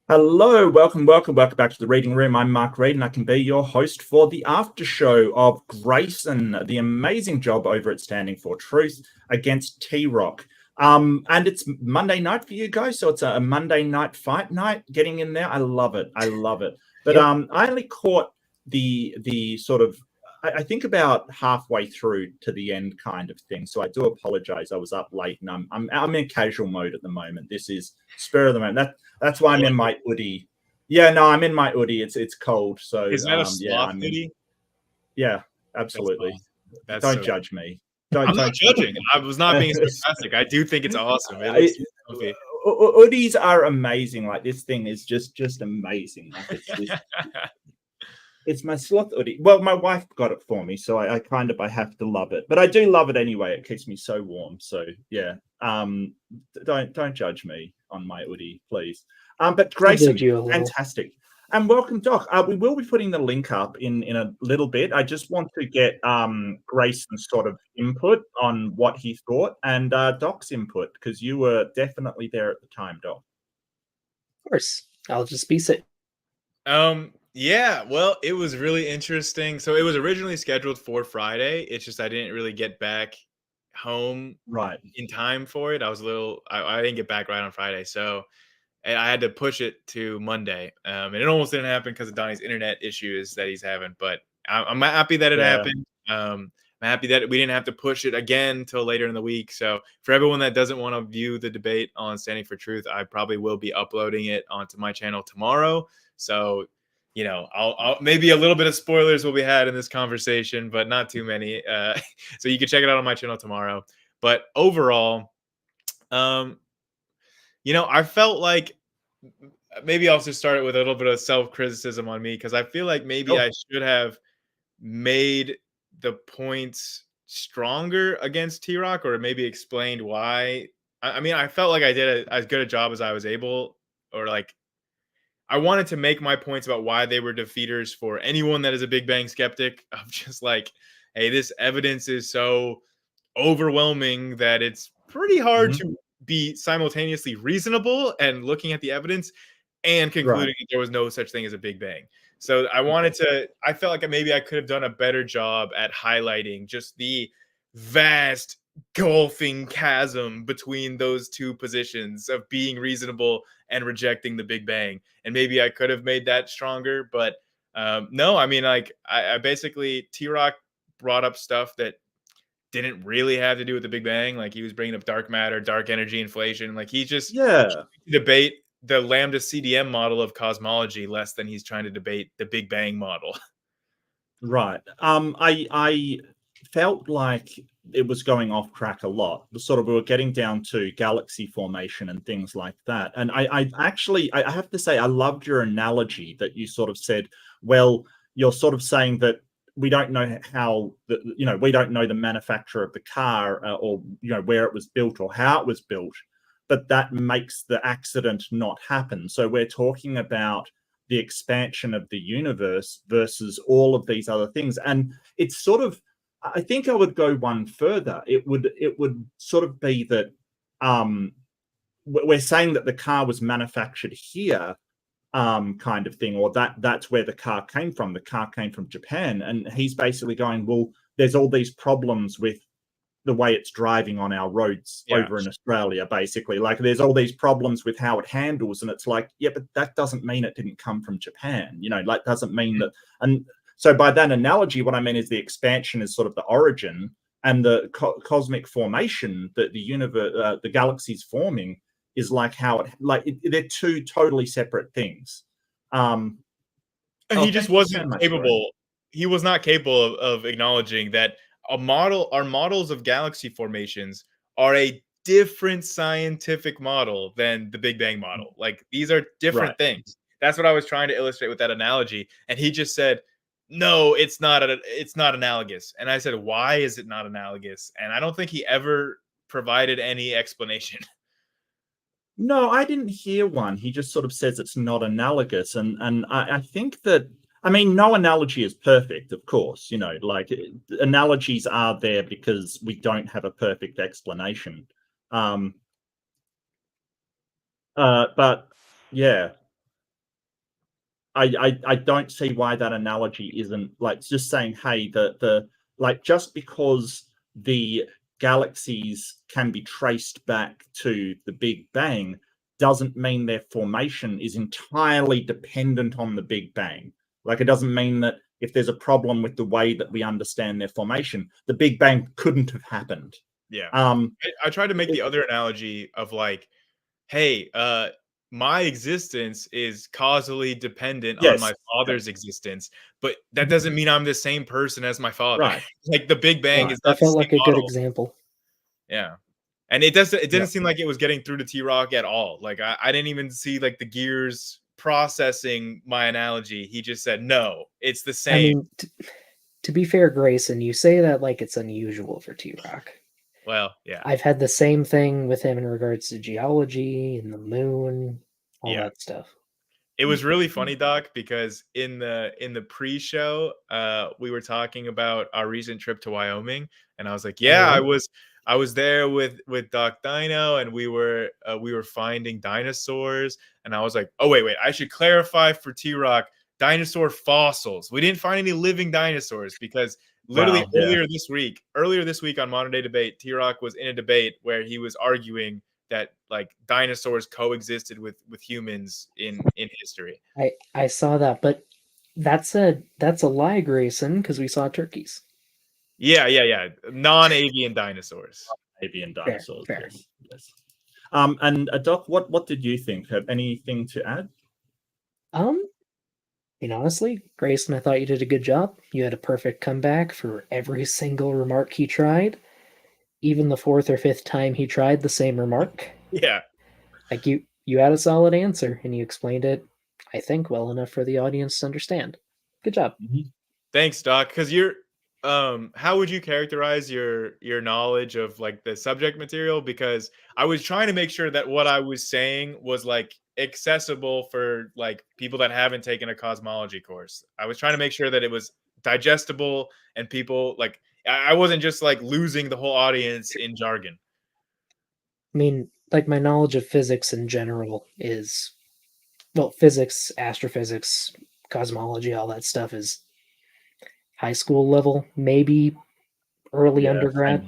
Hello, welcome back to the Reading Room. I'm Mark Reed, and I can be your host for the Aftershow of Grayson, the amazing job over at Standing for Truth against TRock. And it's Monday night for you guys, so it's a Monday night fight night. Getting in there, I love it. But I only caught the sort of I think about halfway through to the end kind of thing. So I do apologize. I was up late, and I'm in casual mode at the moment. This is spur of the moment. That's why I'm in my hoodie. Yeah, no, I'm in my hoodie. It's cold, so Is that a yeah, sloth hoodie? Yeah, absolutely. That's Don't so judge me. I'm not Don't judging. I was not being sarcastic. I do think it's awesome. It looks comfy. Hoodies are amazing. Like this thing is just amazing. Like it's my sloth hoodie. Well, my wife got it for me, so I have to love it. But I do love it anyway. It keeps me so warm. So yeah. Don't judge me on my hoodie, please. But Grayson, fantastic. And welcome, Doc. We will be putting the link up in a little bit. I just want to get Grayson's sort of input on what he thought and Doc's input, because you were definitely there at the time, Doc. Of course. I'll just be sitting. Yeah, well, it was really interesting. So it was originally scheduled for Friday. It's just I didn't really get back home in time for it. I didn't get back right on Friday. So I had to push it to Monday. And it almost didn't happen because of Donnie's internet issues that he's having. But I'm happy that it happened. I'm happy that we didn't have to push it again till later in the week. So for everyone that doesn't want to view the debate on Standing for Truth, I probably will be uploading it onto my channel tomorrow. So, I'll maybe a little bit of spoilers will be had in this conversation, but not too many. So you can check it out on my channel tomorrow. But overall, I felt like maybe I'll just start it with a little bit of self-criticism on me, because I feel like maybe I should have made the points stronger against TRock, or maybe explained why. I mean, I felt like I did as good a job as I was able, or like I wanted to make my points about why they were defeaters for anyone that is a Big Bang skeptic, of just like, hey, this evidence is so overwhelming that it's pretty hard to be simultaneously reasonable and looking at the evidence and concluding that there was no such thing as a Big Bang. So I felt like maybe I could have done a better job at highlighting just the vast gulfing chasm between those two positions of being reasonable and rejecting the Big Bang. And maybe I could have made that stronger, but no, I mean, like I basically, TRock brought up stuff that didn't really have to do with the Big Bang. Like he was bringing up dark matter, dark energy, inflation. Like he just debate the lambda CDM model of cosmology less than he's trying to debate the Big Bang model. Right. I felt like it was going off track a lot. We were getting down to galaxy formation and things like that. And I have to say, I loved your analogy that you sort of said, well, you're sort of saying that we don't know how, we don't know the manufacturer of the car or, where it was built or how it was built, but that makes the accident not happen. So we're talking about the expansion of the universe versus all of these other things. And it's sort of, I think I would go one further. It would sort of be that we're saying that the car was manufactured here, kind of thing, or that's where the car came from. The car came from Japan. And he's basically going, well, there's all these problems with the way it's driving on our roads over in Australia, basically. Like there's all these problems with how it handles. And it's like, yeah, but that doesn't mean it didn't come from Japan, like doesn't mean that. And so by that analogy, what I mean is the expansion is sort of the origin, and the cosmic formation that the universe, the galaxy's forming, is like how they're two totally separate things. And he just wasn't capable. He was not capable of acknowledging that our models of galaxy formations are a different scientific model than the Big Bang model. Like these are different things. That's what I was trying to illustrate with that analogy. And he just said, no, it's not analogous. And I said, why is it not analogous? And I don't think he ever provided any explanation. No, I didn't hear one. He just sort of says it's not analogous. And I think that, I mean, no analogy is perfect, of course, like analogies are there because we don't have a perfect explanation. But yeah, I don't see why that analogy isn't like just saying, hey, the like just because the galaxies can be traced back to the Big Bang doesn't mean their formation is entirely dependent on the Big Bang. Like, it doesn't mean that if there's a problem with the way that we understand their formation, the Big Bang couldn't have happened. Yeah. I tried to make the other analogy of like, hey, my existence is causally dependent on my father's existence, but that doesn't mean I'm the same person as my father. Right. Like the Big Bang is That not the felt same like a model. good example. Yeah. And it didn't seem like it was getting through to TRock at all. Like I didn't even see like the gears processing my analogy. He just said, no, it's the same. I mean, to be fair, Grayson, you say that like it's unusual for TRock. Well, yeah. I've had the same thing with him in regards to geology and the moon, all that stuff. It was really funny, Doc, because in the pre-show, we were talking about our recent trip to Wyoming, and I was like, "Yeah, I was there with Doc Dino, and we were finding dinosaurs." And I was like, "Oh wait, I should clarify for TRock, dinosaur fossils. We didn't find any living dinosaurs because literally earlier this week on Modern Day Debate, TRock was in a debate where he was arguing that like dinosaurs coexisted with humans in history. I saw that, but that's a lie, Grayson, because we saw turkeys. Yeah. Non-avian dinosaurs. Avian dinosaurs. Fair. Yes. And Doc, what did you think? Have anything to add? Honestly, Grayson, I thought you did a good job. You had a perfect comeback for every single remark he tried. Even the fourth or fifth time he tried the same remark. Yeah. Like you had a solid answer and you explained it, I think, well enough for the audience to understand. Good job. Thanks, Doc. Because you're how would you characterize your knowledge of like the subject material? Because I was trying to make sure that what I was saying was like accessible for like people that haven't taken a cosmology course. I was trying to make sure that it was digestible and people like I wasn't just like losing the whole audience in jargon. I mean, like my knowledge of physics in general is, well, physics, astrophysics, cosmology, all that stuff is high school level, maybe early undergrad.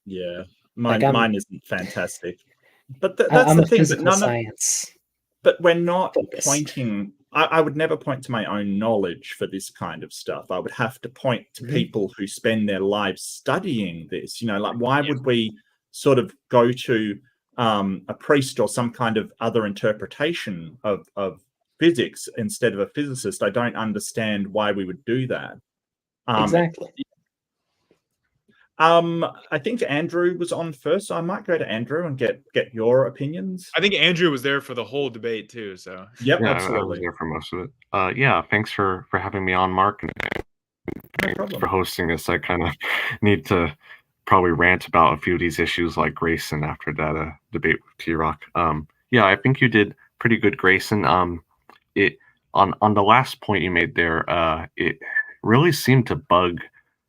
Yeah. Like Mine isn't fantastic. But that's I'm the a thing. physical science. But we're not focused. pointing. I would never point to my own knowledge for this kind of stuff. I would have to point to people who spend their lives studying this. You know, like why would we sort of go to a priest or some kind of other interpretation of physics instead of a physicist? I don't understand why we would do that. Exactly. I think Andrew was on first, so I might go to Andrew and get your opinions. I think Andrew was there for the whole debate too. So yep, yeah, absolutely. I was there for most of it. Yeah, thanks for having me on, Mark, and thanks for hosting this. I kind of need to probably rant about a few of these issues like Grayson after that debate with TRock. Yeah, I think you did pretty good, Grayson. It on the last point you made there, it really seemed to bug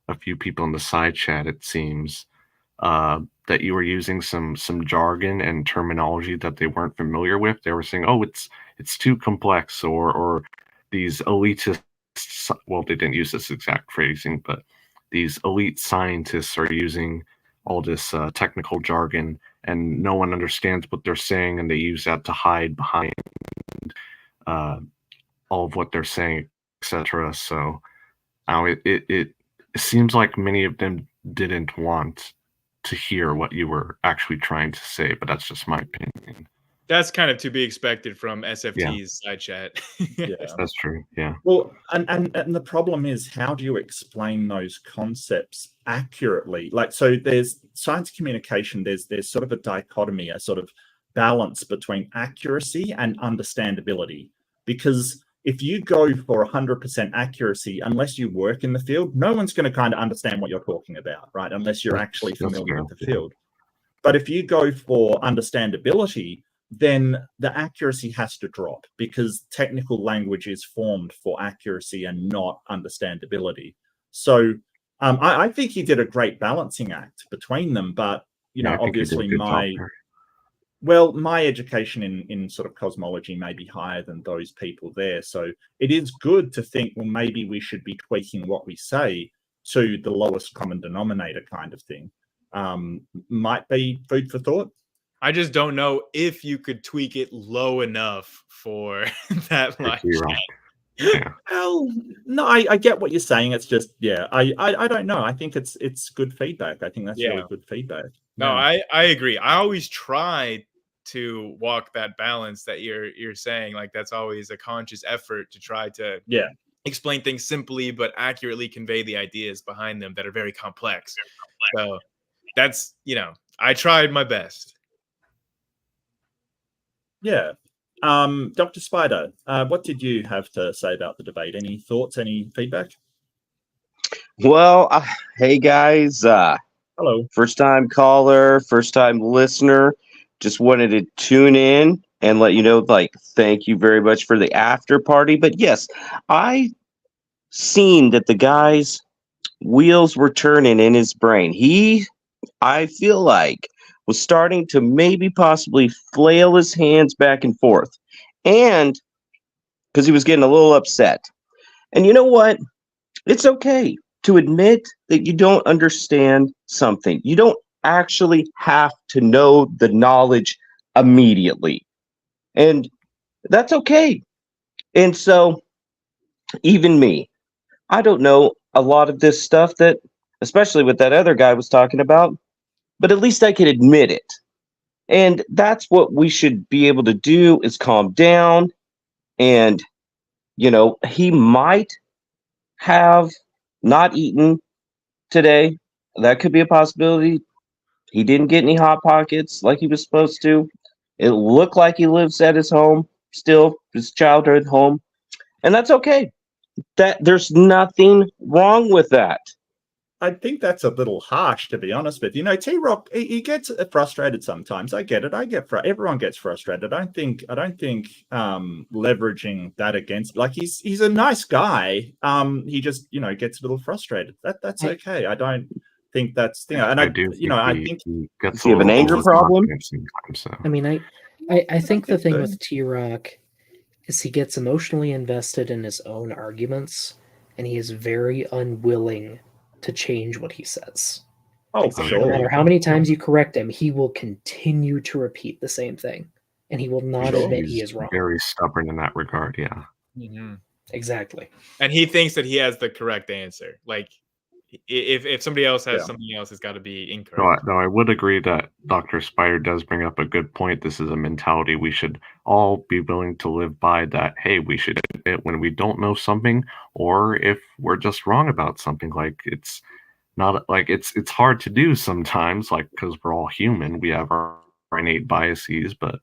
a few people in the side chat, it seems, that you were using some jargon and terminology that they weren't familiar with. They were saying, "Oh, it's too complex," or these elitists. Well, they didn't use this exact phrasing, but these elite scientists are using all this technical jargon, and no one understands what they're saying, and they use that to hide behind all of what they're saying, etc. So, it seems like many of them didn't want to hear what you were actually trying to say, but that's just my opinion. That's kind of to be expected from SFT's side chat. Yeah, that's true. Yeah. Well, and the problem is, how do you explain those concepts accurately? Like, so there's science communication. There's sort of a dichotomy, a sort of balance between accuracy and understandability. Because if you go for 100% accuracy, unless you work in the field, no one's going to kind of understand what you're talking about, right? Unless you're actually familiar with the field. But if you go for understandability, then the accuracy has to drop because technical language is formed for accuracy and not understandability. So I think he did a great balancing act between them. But, you know, obviously Well, my education in sort of cosmology may be higher than those people there. So it is good to think, well, maybe we should be tweaking what we say to the lowest common denominator kind of thing. Might be food for thought. I just don't know if you could tweak it low enough for that line. Yeah. Well, no, I get what you're saying. It's just, yeah, I don't know. I think it's good feedback. I think that's really good feedback. No, I agree. I always try to walk that balance that you're saying. Like, that's always a conscious effort to try to explain things simply but accurately convey the ideas behind them that are very complex. So that's, I tried my best. Yeah. Dr. Spider, what did you have to say about the debate? Any thoughts, any feedback? Well, hey guys, hello. First time caller, first time listener. Just wanted to tune in and let you know, thank you very much for the after party. But yes, I seen that the guy's wheels were turning in his brain. I feel like, was starting to maybe possibly flail his hands back and forth. And because he was getting a little upset. And you know what? It's okay to admit that you don't understand something. You don't actually have to know the knowledge immediately. And that's okay. And so, even me, I don't know a lot of this stuff that, especially what that other guy was talking about, but at least I can admit it. And that's what we should be able to do, is calm down. And, he might have not eaten today. That could be a possibility. He didn't get any Hot Pockets like he was supposed to. It looked like he lives at his home still, his childhood home. And that's okay. There's nothing wrong with that. I think that's a little harsh, to be honest with you. TRock, he gets frustrated sometimes. I get it. Everyone gets frustrated. I don't think leveraging that against, he's a nice guy. He just gets a little frustrated. That's okay. I don't think that's and I think he gets you have an anger problem. So. I mean, I think the thing with TRock is he gets emotionally invested in his own arguments, and he is very unwilling to change what he says. Oh, for sure. No matter how many times you correct him, he will continue to repeat the same thing, and he will not admit he is wrong. Very stubborn in that regard, yeah. Mm-hmm. Exactly. And he thinks that he has the correct answer. Like, if somebody else has something else, it's got to be incorrect. No, I would agree that Dr. Spider does bring up a good point. This is a mentality we should all be willing to live by, that, hey, we should admit when we don't know something, or if we're just wrong about something. Like, it's not like it's hard to do sometimes, because we're all human. We have our innate biases, but.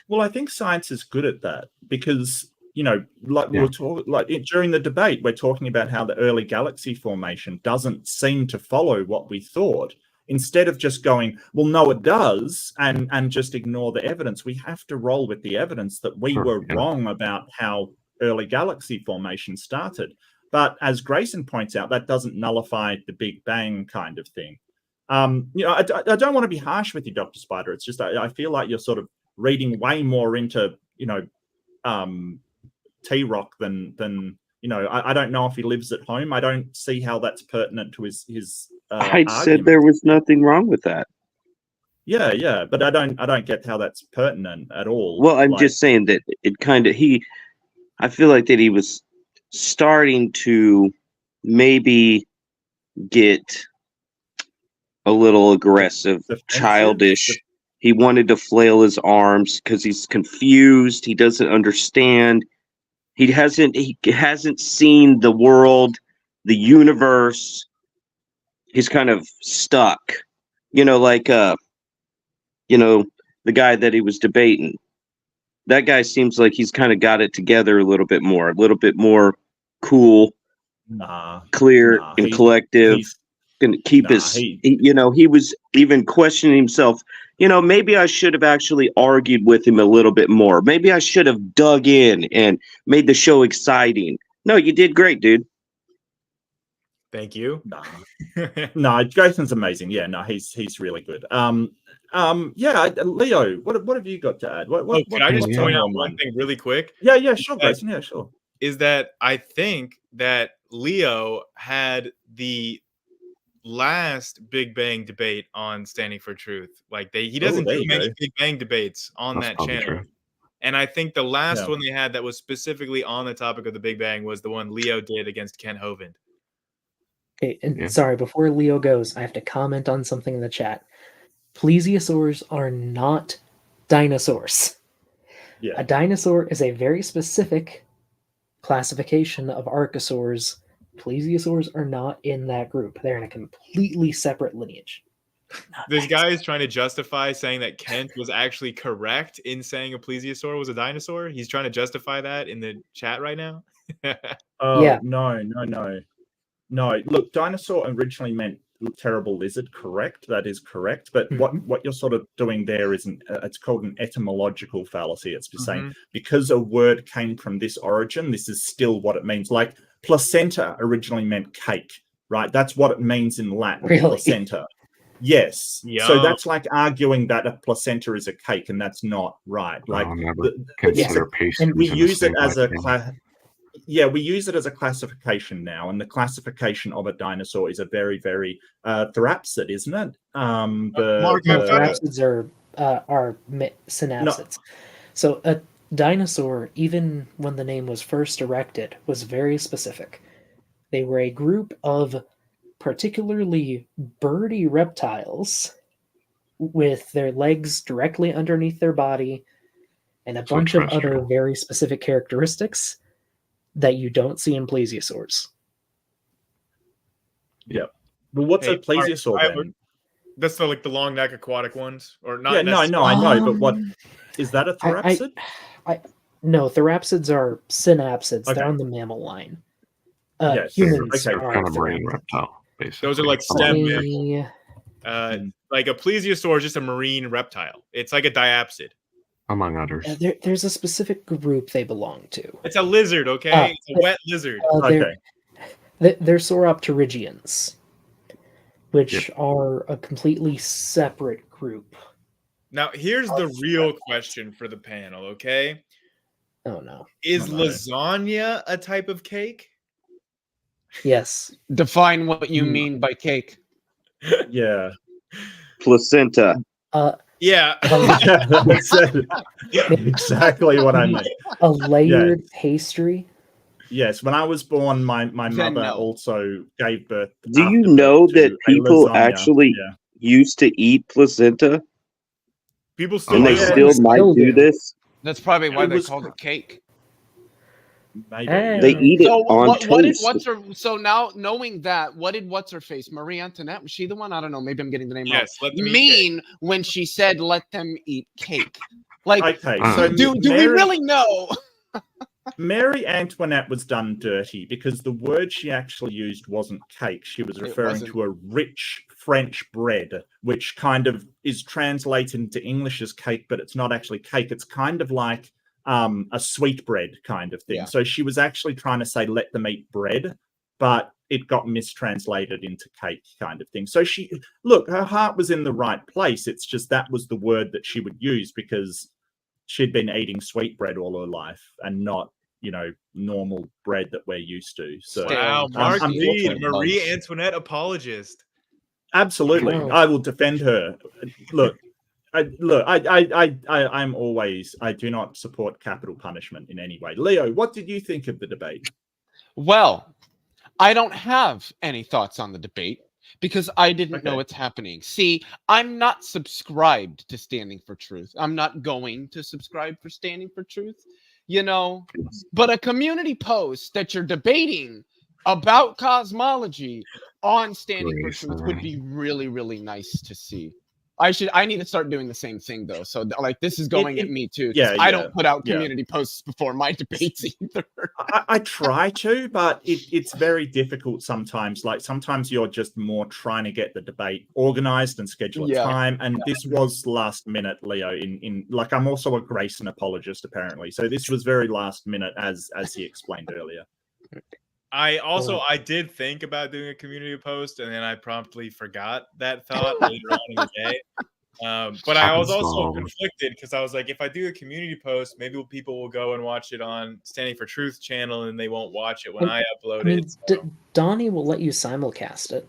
Well, I think science is good at that, because we were talking, during the debate, we're talking about how the early galaxy formation doesn't seem to follow what we thought. Instead of just going, well, no, it does, and just ignore the evidence, we have to roll with the evidence that we were wrong about how early galaxy formation started. But as Grayson points out, that doesn't nullify the Big Bang kind of thing. I don't want to be harsh with you, Dr. Spider. It's just I feel like you're sort of reading way more into TRock than I don't know if he lives at home. I don't see how that's pertinent to his I said there was nothing wrong with that. Yeah, but I don't get how that's pertinent at all. Well, I'm just saying that it kind of I feel like that he was starting to maybe get a little aggressive, childish. He wanted to flail his arms because he's confused. He doesn't understand. He hasn't seen the world, the universe. He's kind of stuck. The guy that he was debating. That guy seems like he's kind of got it together a little bit more cool, clear, and collective. Going to keep he was even questioning himself. Maybe I should have actually argued with him a little bit more. Maybe I should have dug in and made the show exciting. No, you did great, dude. Thank you. No, Grayson's amazing. Yeah, no, he's really good. Yeah, Leo, what have you got to add? Can I just what's point on out your one mind? thing really quick? Yeah, sure, Grayson. Yeah, sure. Is that I think that Leo had the last Big Bang debate on Standing for Truth. Like he doesn't do many Big Bang debates on that channel. True. And I think the last one they had that was specifically on the topic of the Big Bang was the one Leo did against Ken Hovind. Okay, and sorry, before Leo goes, I have to comment on something in the chat. Plesiosaurs are not dinosaurs. Yeah. A dinosaur is a very specific classification of archosaurs. Plesiosaurs are not in that group. They're in a completely separate lineage. This guy is trying to justify saying that Kent was actually correct in saying a plesiosaur was a dinosaur. He's trying to justify that in the chat right now. Yeah. No. Look, dinosaur originally meant terrible lizard, correct? That is correct. But what you're sort of doing there isn't, it's called an etymological fallacy. It's just saying because a word came from this origin, this is still what it means. Like placenta originally meant cake, right? That's what it means in Latin, really? Placenta. Yes. Yeah. So that's like arguing that a placenta is a cake, and that's not right. Like consider and we use it as a we use it as a classification now, and the classification of a dinosaur is a very, very therapsid, isn't it? Therapsids are synapsids. No. So a dinosaur, even when the name was first erected, was very specific. They were a group of particularly birdy reptiles with their legs directly underneath their body and a bunch of other very specific characteristics that you don't see in plesiosaurs. Yeah. Well, what's a plesiosaur then? That's the long neck aquatic ones, or not? Yeah, no, I know, but what is that? A therapsid? No, therapsids are synapsids. Okay. They're on the mammal line. Yes. Humans are kind of marine reptile. Basically. Those are like stem mammal. Like a plesiosaur is just a marine reptile. It's like a diapsid. Among others. There's a specific group they belong to. It's a lizard, okay? It's a wet lizard. They're sauropterygians, which are a completely separate group. Now, here's the real question for the panel, okay? Oh, no. Is lasagna a type of cake? Yes. Define what you mean by cake. Yeah. Placenta. Yeah. That's exactly what I meant. A layered pastry. Yes, when I was born, my mother also gave birth. Do you know that people actually used to eat placenta? People still and they still might do this. That's probably why they called it cake. Maybe. They eat it on toast. So now knowing that, what did what's her face? Marie Antoinette, was she the one? I don't know. Maybe I'm getting the name wrong. Mean when she said let them eat cake. Like, okay, so do we really know? Mary Antoinette was done dirty because the word she actually used wasn't cake. She was referring to a rich French bread, which kind of is translated into English as cake, but it's not actually cake. It's kind of like a sweet bread kind of thing. Yeah. So she was actually trying to say let them eat bread, but it got mistranslated into cake kind of thing. So her heart was in the right place. It's just that was the word that she would use because she'd been eating sweet bread all her life and not, normal bread that we're used to. So wow, Mark Reed, Marie Antoinette apologist. Absolutely. Oh. I will defend her. I do not support capital punishment in any way. Leo, what did you think of the debate? Well, I don't have any thoughts on the debate because I didn't know it's happening. See, I'm not subscribed to Standing for Truth. I'm not going to subscribe for Standing for Truth, but a community post that you're debating about cosmology on Standing for Truth would be really, really nice to see. I need to start doing the same thing though. So this is going at me too. Yeah, I don't put out community posts before my debates either. I try to, but it's very difficult sometimes. Like sometimes you're just more trying to get the debate organized and schedule a time. And this was last minute, Leo. I'm also a Grayson apologist apparently. So this was very last minute as he explained earlier. I did think about doing a community post, and then I promptly forgot that thought later on in the day. But I was also conflicted because I was like, if I do a community post, maybe people will go and watch it on Standing for Truth channel, and they won't watch it when I upload it. So. Donnie will let you simulcast it.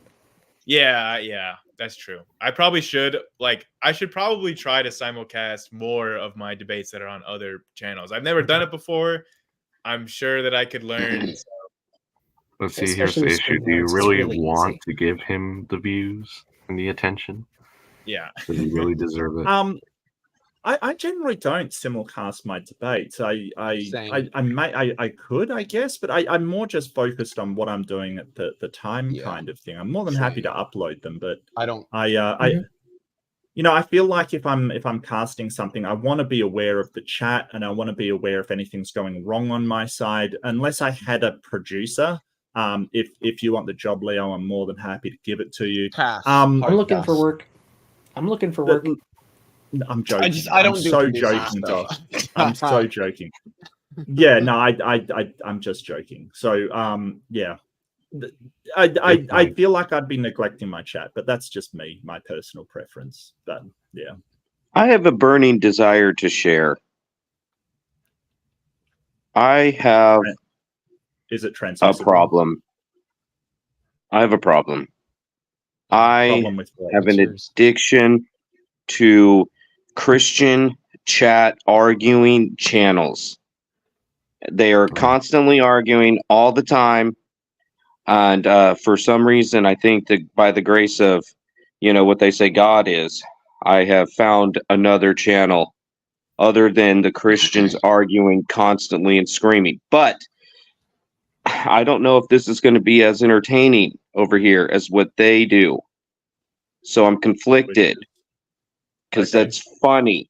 Yeah, that's true. I probably should. I should probably try to simulcast more of my debates that are on other channels. I've never done it before. I'm sure that I could learn. So. Let's see, here's the issue. Do you really want to give him the views and the attention? Yeah. Does he really deserve it? I generally don't simulcast my debates. I could, I guess, but I'm more just focused on what I'm doing at the time, kind of thing. I'm more than happy to upload them, but I don't. I feel like if I'm casting something, I want to be aware of the chat, and I want to be aware if anything's going wrong on my side. Unless I had a producer, if you want the job, Leo, I'm more than happy to give it to you. I'm looking for work. I'm joking. I don't I'm so joking, Doc. I'm so joking. Yeah, no, I'm just joking. So, yeah, I feel like I'd be neglecting my chat, but that's just me, my personal preference. But yeah, I have a burning desire to share. I have. Is it a problem? I have a problem. I have an addiction to Christian chat arguing channels. They are constantly arguing all the time. And for some reason, I think that by the grace of, what they say God is, I have found another channel other than the Christians arguing constantly and screaming. But I don't know if this is going to be as entertaining over here as what they do. So I'm conflicted because that's funny.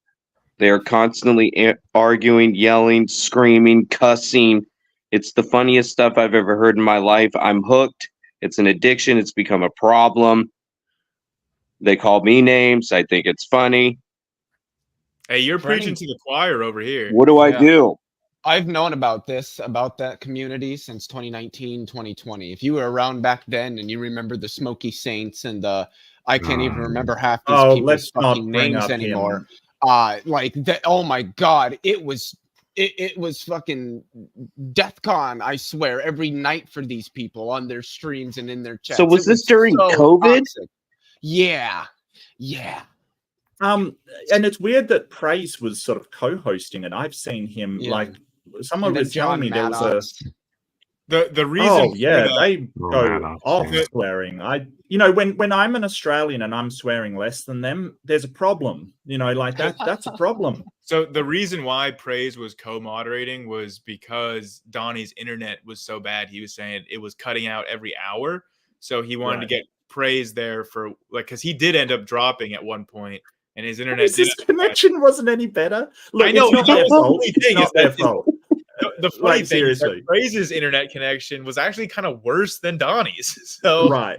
They're constantly arguing, yelling, screaming, cussing. It's the funniest stuff I've ever heard in my life. I'm hooked. It's an addiction. It's become a problem. They call me names. I think it's funny. Hey, you're preaching to the choir over here. What do I do? I've known about that community since 2019, 2020. If you were around back then and you remember the Smoky Saints and I can't even remember half these people's fucking names anymore. Like that. Oh my God. It was fucking DEFCON, I swear, every night for these people on their streams and in their chats. So was this during COVID? Toxic. Yeah. And it's weird that Praise was sort of co-hosting it. I've seen him someone was telling me there was the reason. They go off swearing. When I'm an Australian and I'm swearing less than them, there's a problem. That's a problem. So the reason why Praise was co-moderating was because Donnie's internet was so bad. He was saying it was cutting out every hour. So he wanted to get Praise there for because he did end up dropping at one point. And his internet connection wasn't any better. Look, I know. It's not their fault. It's not their fault. The funny thing is that Praise's internet connection was actually kind of worse than Donnie's. So right.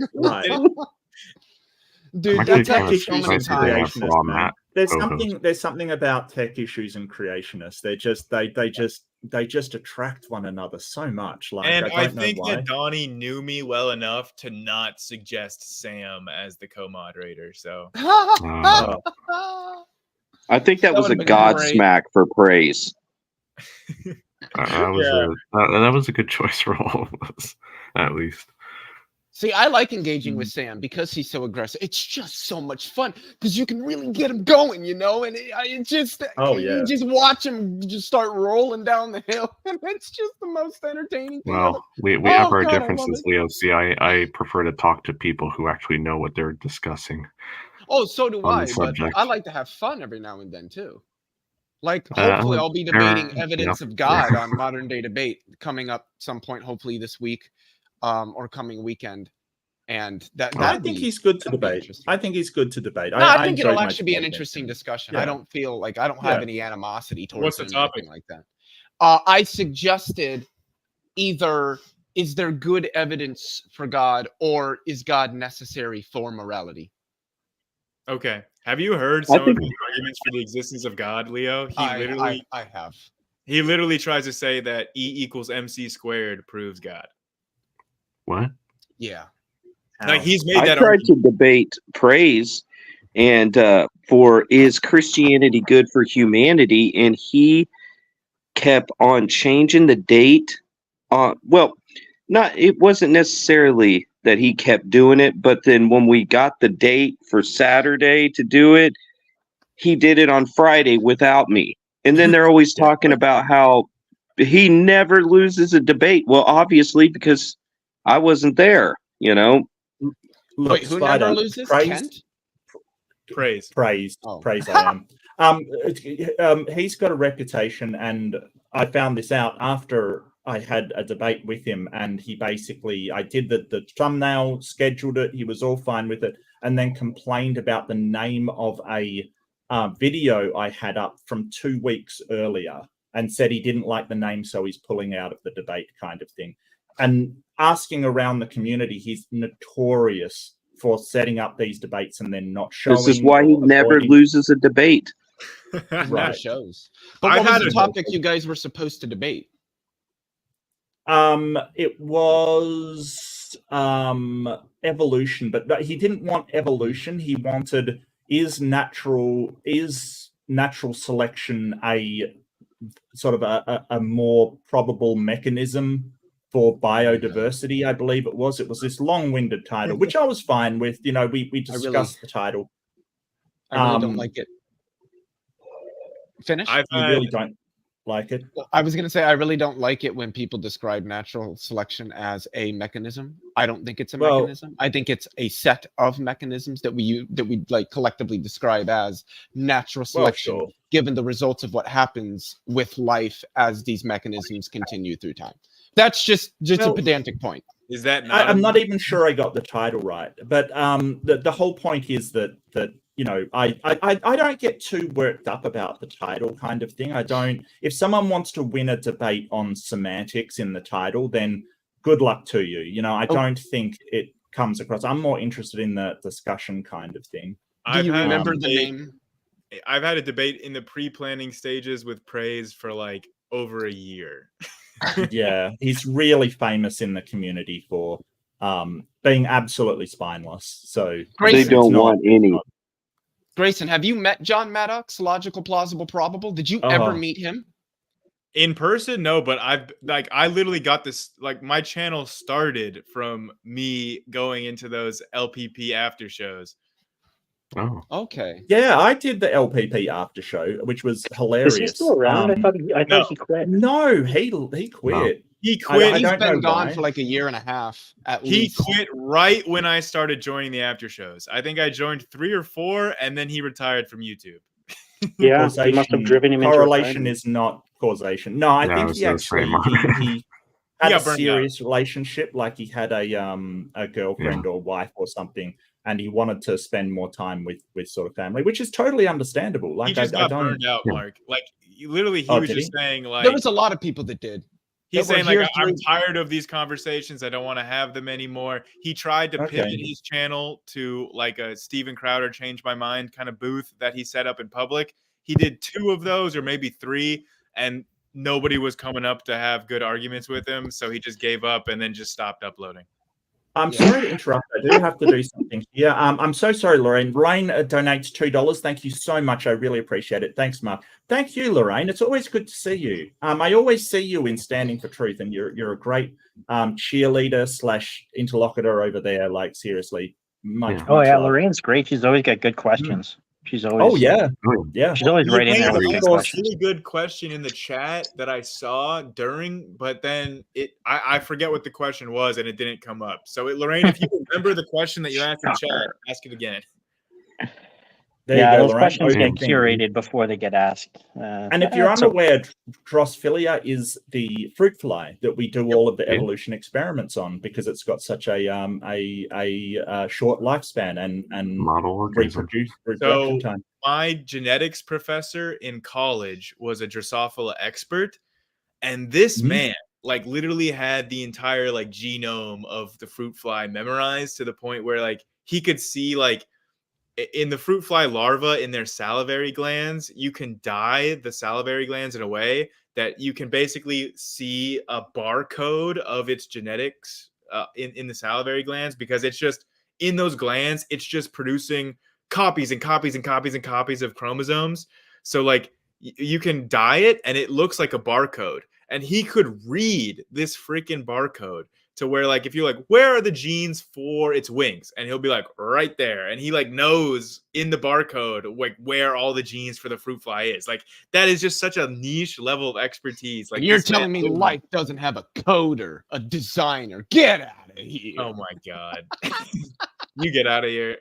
Dude, that's tech issues and creationists, man. There's something about tech issues and creationists. They just attract one another so much. I think that Donnie knew me well enough to not suggest Sam as the co-moderator. So I think that was a godsmack for Praise. That was a good choice for all of us, at least. See, I like engaging with Sam because he's so aggressive. It's just so much fun because you can really get him going, and you just watch him just start rolling down the hill, and it's just the most entertaining thing. Well, we have our differences, Leo. See, I prefer to talk to people who actually know what they're discussing. Oh, so do I, but I like to have fun every now and then too. Like, hopefully I'll be debating evidence of God on Modern Day Debate coming up some point, hopefully this week. Or coming weekend, and I think he's good to debate. I think he's good to debate. No, I think it'll actually be an interesting discussion. I don't feel like I don't have any animosity towards what's the topic like that. I suggested either is there good evidence for God or is God necessary for morality? Okay. Have you heard some of the arguments for the existence of God, Leo? I have. He literally tries to say that E = MC² proves God. What? Yeah. Like he's made I that tried argument. to debate praise and for is Christianity good for humanity, and he kept on changing the date. Well, not it wasn't necessarily that he kept doing it, but then when we got the date for Saturday to do it, he did it on Friday without me. And then they're always talking about how he never loses a debate. Well, obviously because I wasn't there, you know. Look, Wait, who Spider, never loses? praise, Kent? Praise. praise, Oh. praise. I am. He's got a reputation, and I found this out after I had a debate with him, and he basically, I did the thumbnail, scheduled it, he was all fine with it, and then complained about the name of a video I had up from 2 weeks earlier, and said he didn't like the name, so he's pulling out of the debate, kind of thing. And asking around the community, he's notorious for setting up these debates and then not showing. This is why he never avoiding. loses a debate. Never Right. shows. But I what was had the a- topic you guys were supposed to debate? It was evolution, but he didn't want evolution. He wanted is natural selection a sort of a more probable mechanism for biodiversity, I believe it was. It was this long-winded title, which I was fine with. You know, we discussed the title. I really don't like it. Finish? You really don't like it? I was going to say, I really don't like it when people describe natural selection as a mechanism. I don't think it's a mechanism. I think it's a set of mechanisms that we like collectively describe as natural selection, given the results of what happens with life as these mechanisms continue through time. That's just a pedantic point. Is that not? I'm not even sure I got the title right, but the whole point is that you know, I don't get too worked up about the title kind of thing. I don't. If someone wants to win a debate on semantics in the title, then good luck to you. You know, I don't think it comes across. I'm more interested in the discussion kind of thing. Do you remember the name? I've had a debate in the pre-planning stages with Praise for like over a year. Yeah, he's really famous in the community for being absolutely spineless. So they don't want any. Grayson, have you met John Maddox, Logical, Plausible, Probable? Did you ever meet him? In person? No, but I literally got this, like my channel started from me going into those LPP after shows. Oh, okay. Yeah, I did the LPP after show, which was hilarious. Is he still around? I thought he quit. No, he quit. No. He quit. He's been gone for like a year and a half at least. He quit right when I started joining the after shows. I think I joined 3 or 4, and then he retired from YouTube. Yeah, he must have driven him into correlation is not causation. No, I think he actually he had a serious relationship, like he had a girlfriend or wife or something, and he wanted to spend more time with sort of family, which is totally understandable. Like he just got burned out, Mark. Like literally, he was just saying like there was a lot of people that did. He's saying like I'm tired of these conversations. I don't want to have them anymore. He tried to pivot his channel to like a Steven Crowder change my mind kind of booth that he set up in public. He did 2 of those or maybe 3, and nobody was coming up to have good arguments with him. So he just gave up and then just stopped uploading. I'm sorry to interrupt. I do have to do something here. I'm so sorry, Lorraine. Lorraine donates $2. Thank you so much. I really appreciate it. Thanks, Mark. Thank you, Lorraine. It's always good to see you. I always see you in Standing for Truth, and you're a great cheerleader / interlocutor over there. Like seriously, much. Oh yeah, Lorraine's great. She's always got good questions. She's always. Oh yeah. She's always right in there with good questions. Really good question in the chat that I saw during, but then I forget what the question was and it didn't come up. So Lorraine, if you remember the question that you asked in chat, ask it again. Yeah, those questions get curated before they get asked. And if you're unaware, Drosophila is the fruit fly that we do all of the evolution experiments on because it's got such a short lifespan and model reproduction time. My genetics professor in college was a Drosophila expert, and this man like literally had the entire like genome of the fruit fly memorized to the point where like he could see like in the fruit fly larva in their salivary glands, you can dye the salivary glands in a way that you can basically see a barcode of its genetics in the salivary glands, because it's just in those glands, it's just producing copies and copies and copies and copies of chromosomes. So like you can dye it and it looks like a barcode, and he could read this freaking barcode to where, like, if you're like, where are the genes for its wings? And he'll be like, right there. And he like knows in the barcode like where all the genes for the fruit fly is. Like, that is just such a niche level of expertise. Like, you're telling me life doesn't have a coder, a designer? Get out of here. Oh my God. You get out of here.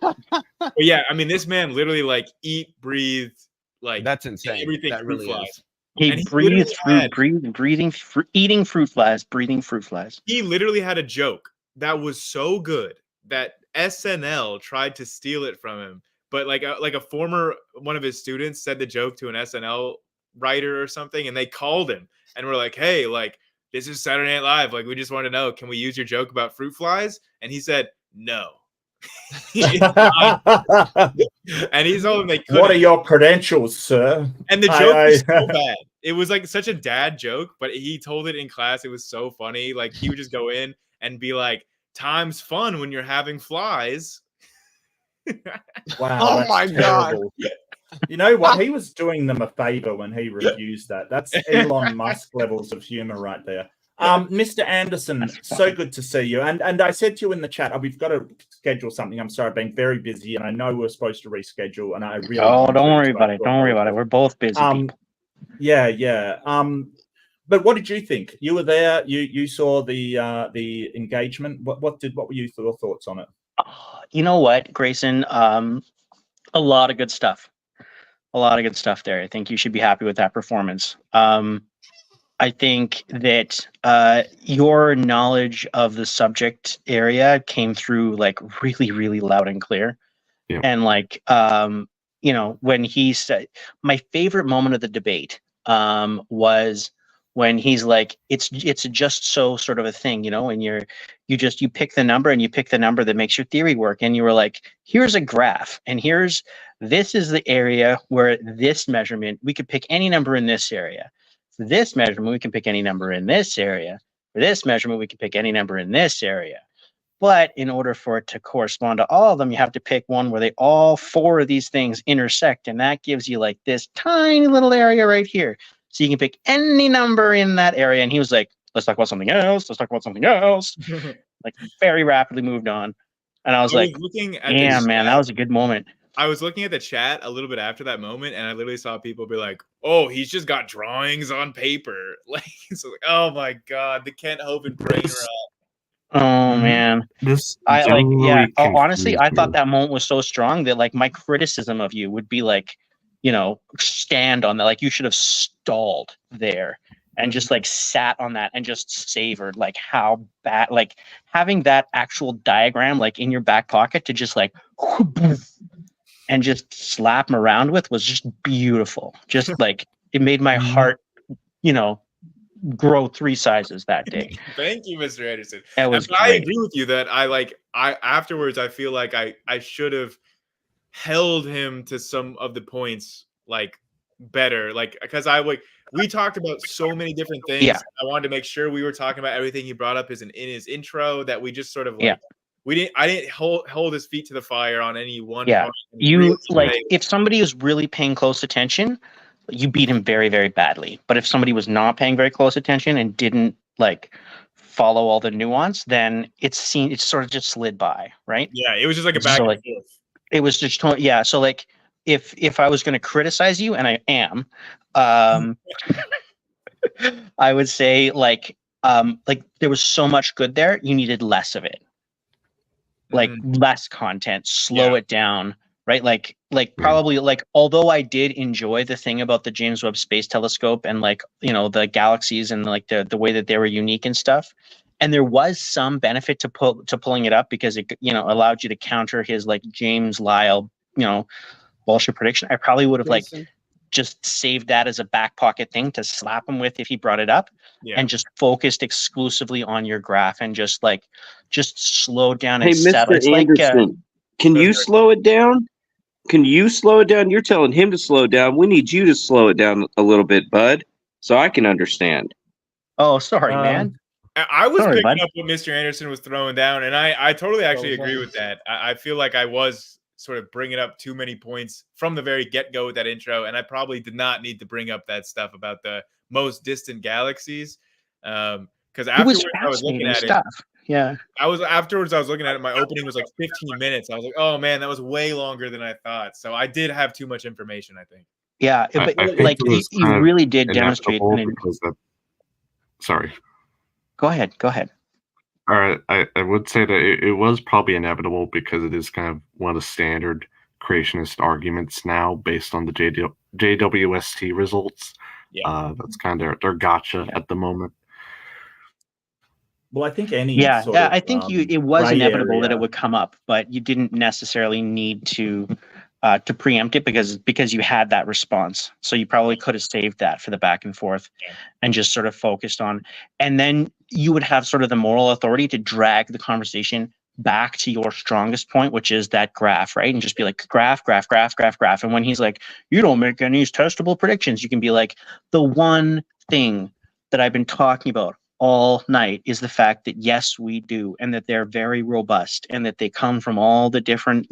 But yeah, I mean, this man literally like eat, breathe, like that's insane. Everything that fruit really flies. is. He breathes fruit, eating fruit flies, breathing fruit flies. He literally had a joke that was so good that SNL tried to steal it from him. But like a former one of his students said the joke to an SNL writer or something, and they called him and were like, "Hey, like, this is Saturday Night Live. Like, we just want to know, can we use your joke about fruit flies?" And he said, "No." And he told them they couldn't. What are your credentials, sir? And the joke was so bad. It was like such a dad joke, but he told it in class. It was so funny. Like, he would just go in and be like, "Time's fun when you're having flies." Wow. Oh my terrible. God. You know what? He was doing them a favor when he refused that. That's Elon Musk levels of humor right there. Mr. Anderson, so good to see you. And I said to you in the chat, we've got to schedule something. I'm sorry, I've been very busy, and I know we're supposed to reschedule. And I really don't worry about it. Don't worry about it. We're both busy people. Yeah. But what did you think? You were there. You saw the engagement. What were your thoughts on it? You know what, Grayson? A lot of good stuff. A lot of good stuff there. I think you should be happy with that performance. I think that your knowledge of the subject area came through like really, really loud and clear. Yeah. And like, you know, when he said, my favorite moment of the debate was when he's like, it's just so sort of a thing, you know, and you pick the number, and you pick the number that makes your theory work. And you were like, here's a graph, and this is the area where this measurement, we could pick any number in this area. For this measurement, we can pick any number in this area. For this measurement, we can pick any number in this area. But in order for it to correspond to all of them, you have to pick one where all four of these things intersect. And that gives you like this tiny little area right here. So you can pick any number in that area. And he was like, let's talk about something else. Let's talk about something else. Like, very rapidly moved on. And I was like, damn, man, that was a good moment. I was looking at the chat a little bit after that moment, and I literally saw people be like, "Oh, he's just got drawings on paper." Like, so like, oh my God, the Kent Hovind brain rot. Oh man, honestly, I thought that moment was so strong that like my criticism of you would be like, you know, stand on that. Like, you should have stalled there and just like sat on that and just savored like how bad, like having that actual diagram like in your back pocket to just like and just slap him around with was just beautiful. Just like, it made my heart, you know, grow 3 sizes that day. Thank you, Mr. Anderson. That was I agree with you that I afterwards, I feel like I should have held him to some of the points like better, like, because we talked about so many different things. Yeah. I wanted to make sure we were talking about everything he brought up in his intro, that we just sort of like, I didn't hold his feet to the fire on any one. Yeah. You like, if somebody is really paying close attention, you beat him very, very badly. But if somebody was not paying very close attention and didn't like follow all the nuance, then it sort of just slid by, right? Yeah, it was just like a back and forth. It was just so like, if I was going to criticize you, and I am, I would say like there was so much good there, you needed less of it. Like less content, slow it down, right? Like probably like, although I did enjoy the thing about the James Webb Space Telescope and like, you know, the galaxies and like the way that they were unique and stuff. And there was some benefit to pulling it up because it, you know, allowed you to counter his like James Lyle, you know, bullshit prediction. I probably would have like just saved that as a back pocket thing to slap him with if he brought it up, and just focused exclusively on your graph and just slow down and settle. Mr. Anderson, can you slow it down? Can you slow it down? You're telling him to slow it down. We need you to slow it down a little bit, bud, so I can understand. Oh, sorry, man. I was Sorry, picking bud. up what Mr. Anderson was throwing down, and I totally actually agree with that. I feel like I was sort of bringing up too many points from the very get-go with that intro, and I probably did not need to bring up that stuff about the most distant galaxies. Because It was afterwards I was looking fascinating at stuff. Yeah. I was looking at it. My opening was like 15 minutes. I was like, oh man, that was way longer than I thought. So I did have too much information, I think. Yeah, I but think like it was you kind of really did demonstrate. inevitable because sorry. Go ahead. All right, I would say that it was probably inevitable because it is kind of one of the standard creationist arguments now based on the JWST results. Yeah. That's kind of their gotcha at the moment. Well, I think any Yeah, sort of, I think it was gray inevitable that it area- would come up, but you didn't necessarily need to preempt it because you had that response. So you probably could have saved that for the back and forth and just sort of focused on, and then you would have sort of the moral authority to drag the conversation back to your strongest point, which is that graph, right? And just be like, graph. And when he's like, you don't make any testable predictions, you can be like, the one thing that I've been talking about all night is the fact that yes, we do, and that they're very robust, and that they come from all the different,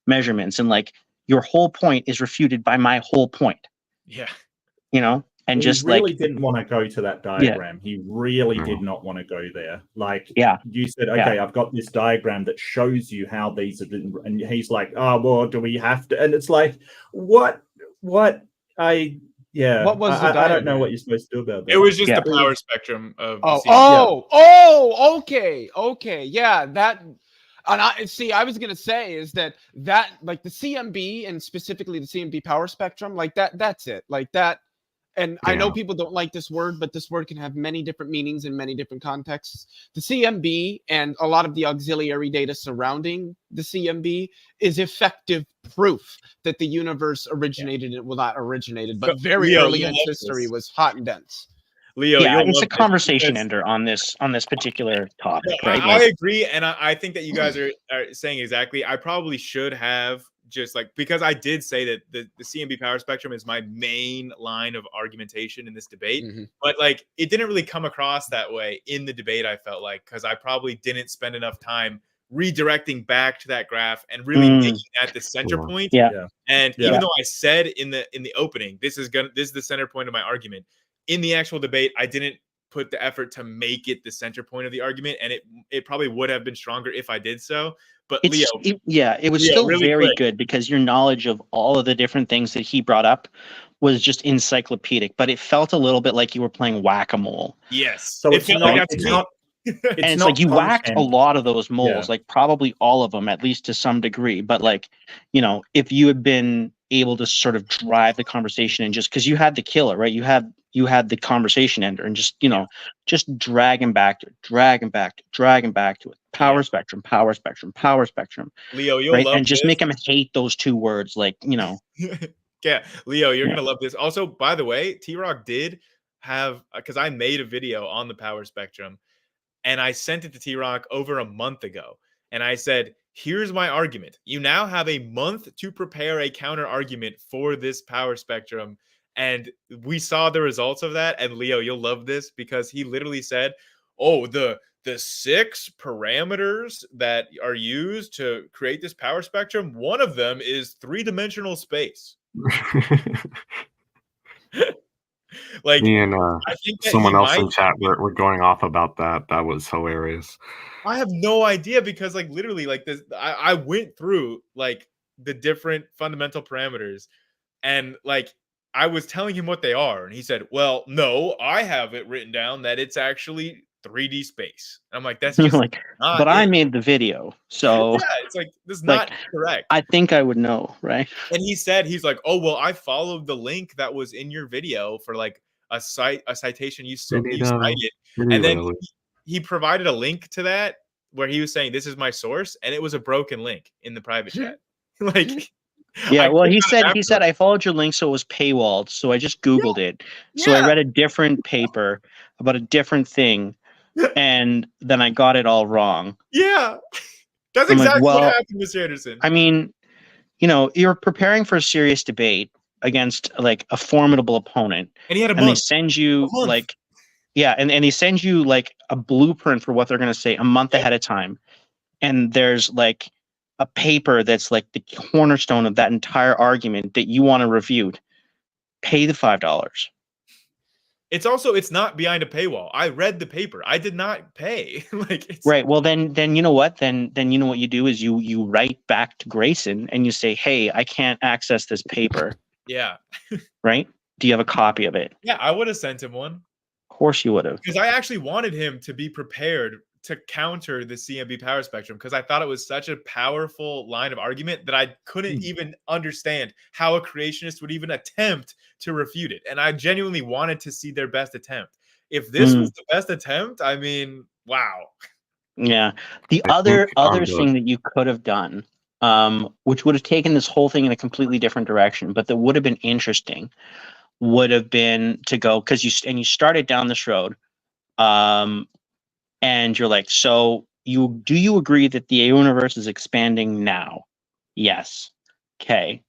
measurements, and like your whole point is refuted by my whole point. Yeah. And he just really like didn't want to go to that diagram. He really did not want to go there. Like, you said, okay, I've got this diagram that shows you how these are, and he's like, oh well, do we have to? And it's like, what What was the diagram? I don't know what you're supposed to do about that. It was just the power spectrum of Okay. Yeah, that. And I was gonna say is that like the CMB and specifically the CMB power spectrum, like that's it, like that. And I know people don't like this word, but this word can have many different meanings in many different contexts. The CMB and a lot of the auxiliary data surrounding the CMB is effective proof that the universe originated. Well, not originated, but very early in history was hot and dense. Leo, it's a conversation ender on this particular topic, right? I agree, and I think that you guys are saying exactly. I probably should have just like, because I did say that the CMB power spectrum is my main line of argumentation in this debate, but like it didn't really come across that way in the debate. I felt like because I probably didn't spend enough time redirecting back to that graph and really making that the center point. And even though I said in the opening, this is the center point of my argument. In the actual debate, I didn't put the effort to make it the center point of the argument, and it probably would have been stronger if I did so. But Leo, it was still really very good because your knowledge of all of the different things that he brought up was just encyclopedic. But it felt a little bit like you were playing whack-a-mole. Yes, so it's not. It's like you whacked a lot of those moles, like probably all of them, at least to some degree. But like, if you had been able to sort of drive the conversation and just because you had the killer, right? You had the conversation ender and just, just drag him back to it. Power spectrum. Leo, you'll right? love and just this. make him hate those two words, like, Yeah, Leo, you're gonna love this. Also, by the way, TRock did have, because I made a video on the power spectrum. And I sent it to TRock over a month ago. And I said, here's my argument. You now have a month to prepare a counter argument for this power spectrum. And we saw the results of that. And Leo, you'll love this because he literally said, oh, the 6 parameters that are used to create this power spectrum, one of them is 3-dimensional space. Like, me and I think someone else in chat were going off about that. That was hilarious. I have no idea because, like, literally, like this, I went through like the different fundamental parameters, and like I was telling him what they are, and he said, "Well, no, I have it written down that it's actually 3D space." And I'm like, "That's just like." But I made the video, so yeah, it's like this is not correct. I think I would know, right? And he's like, "Oh well, I followed the link that was in your video for like a citation you cited," and then he provided a link to that where he was saying, "This is my source," and it was a broken link in the private chat. Like, yeah, well, he said I followed your link, so it was paywalled, so I just Googled it. So I read a different paper about a different thing, and then I got it all wrong. Yeah, that's exactly what happened, Mr. Anderson. I mean, you're preparing for a serious debate against like a formidable opponent, and he had they send you like, Yeah, and they send you like a blueprint for what they're going to say a month ahead of time, and there's like a paper that's like the cornerstone of that entire argument that you want to review. Pay the $5. It's not behind a paywall. I read the paper. I did not pay. Right. Well, then you know what? Then you know what you do is you write back to Grayson and you say, "Hey, I can't access this paper." Yeah. Right? Do you have a copy of it? Yeah, I would have sent him one. Of course you would have. Because I actually wanted him to be prepared to counter the CMB power spectrum, because I thought it was such a powerful line of argument that I couldn't even understand how a creationist would even attempt to refute it. And I genuinely wanted to see their best attempt. If this was the best attempt, I mean, wow. Yeah. The other thing that you could have done, which would have taken this whole thing in a completely different direction, but that would have been interesting, would have been to go, because you started down this road, and you're like, so do you agree that the universe is expanding now? Yes. Okay.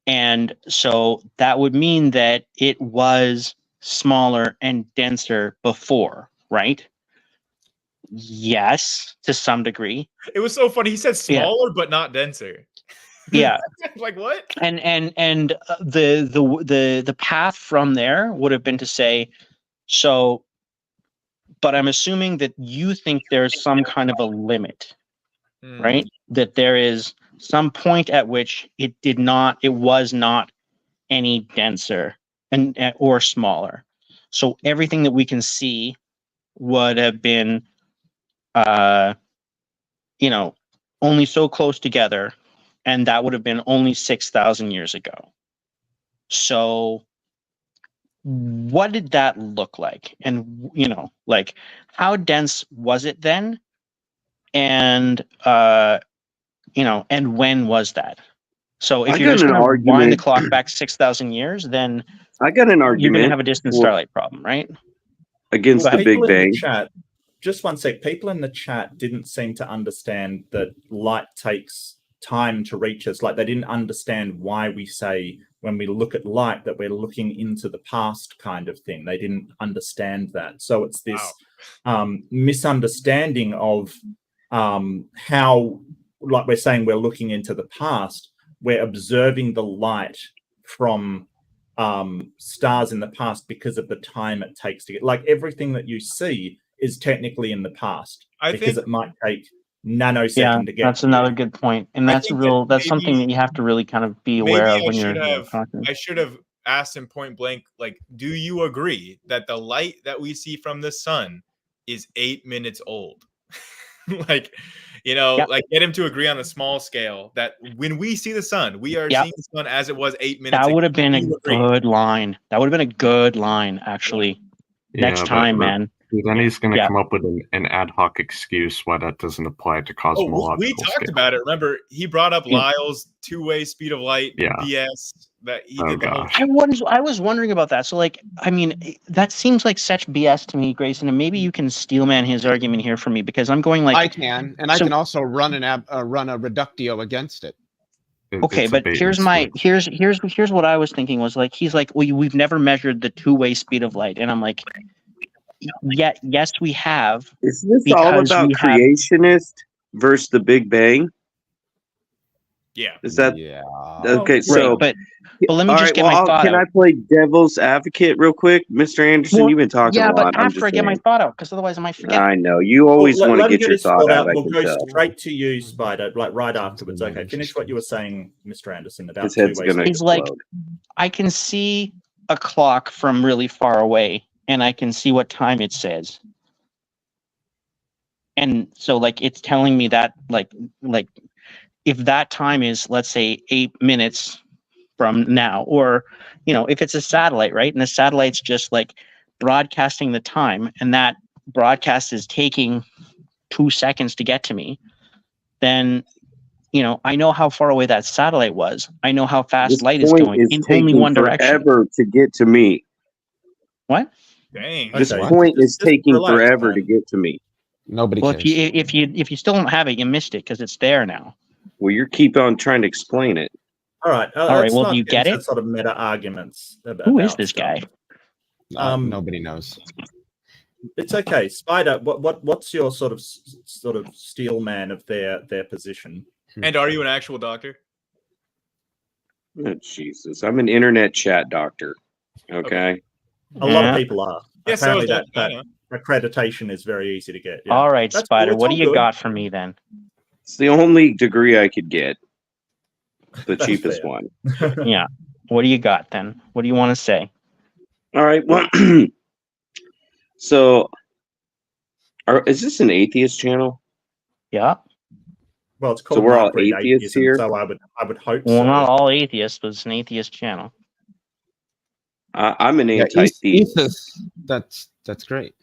And so that would mean that it was smaller and denser before, right? Yes, to some degree. It was so funny. He said smaller, but not denser. Yeah. Like what? And the path from there would have been to say, so, but I'm assuming that you think there's some kind of a limit, right? That there is some point at which it was not any denser or smaller. So everything that we can see would have been, only so close together, and that would have been only 6,000 years ago. So what did that look like? And, like, how dense was it then? And, and when was that? So if you're just going to wind the clock back 6,000 years, then I got an argument. You're going to have a distant starlight problem, right? Against the Big Bang. Just one sec. People in the chat didn't seem to understand that light takes time to reach us. Like, they didn't understand why we say when we look at light that we're looking into the past kind of thing. They didn't understand that. So it's this misunderstanding of how, like we're saying, we're looking into the past. We're observing the light from stars in the past because of the time it takes to get, like, everything that you see is technically in the past because it might take nanosecond to get. That's another good point, and that's something that you have to really kind of be aware of when you're talking. I should have asked him point blank, like, do you agree that the light that we see from the sun is 8 minutes old? Like, like, get him to agree on a small scale that when we see the sun, we are seeing the sun as it was 8 minutes ago. That would have been a good line. That would have been a good line, actually. Next time, man. Then he's going to come up with an ad hoc excuse why that doesn't apply to cosmological we talked about it. Remember, he brought up Lyell's two-way speed of light BS that he did. I was wondering about that. So, like, I mean, that seems like such BS to me, Grayson, and maybe you can steelman his argument here for me, because I'm going like... I can, and I can also run run a reductio against it. Okay, but here's what I was thinking was, like, he's like, well, we've never measured the two-way speed of light, and I'm like, yes, we have. Is this all about creationist versus the Big Bang? Yeah. Is that okay? So, but let me just get my thought. Can I play devil's advocate real quick, Mr. Anderson? You've been talking a lot. Yeah, but after I get my thought out, because otherwise I might forget. I know you always want to get your thought out. We'll go straight to you, Spider, like right afterwards. Okay, finish what you were saying, Mr. Anderson, about He's like, I can see a clock from really far away, and I can see what time it says. And so, like, it's telling me that, like if that time is, let's say, 8 minutes from now, or, if it's a satellite, right? And the satellite's just like broadcasting the time, and that broadcast is taking 2 seconds to get to me, then, I know how far away that satellite was. I know how fast light is going in only one direction. Forever to get to me. What? Dang. This point is taking forever to get to me. Nobody cares. If you still don't have it, you missed it, because it's there now. Well, you keep on trying to explain it. All right. Well, do you get it? Sort of meta arguments. Who is this guy? Nobody knows. It's okay, Spider. What's your sort of steel man of their position? And are you an actual doctor? Oh, Jesus, I'm an internet chat doctor. Okay. A lot of people are. Yeah, so Apparently is that accreditation is very easy to get. Yeah. All right, That's Spider, cool. It's what do all you good. got for me then? It's the only degree I could get. The That's cheapest fair. one. Yeah. What do you got then? What do you want to say? All right. Well, so is this an atheist channel? Yeah. Well, it's So called we're all Mark Reed atheists Atheism, here? so I would hope Well, so. not all atheists, but it's an atheist channel. I'm an Yeah, anti-theist. that's great.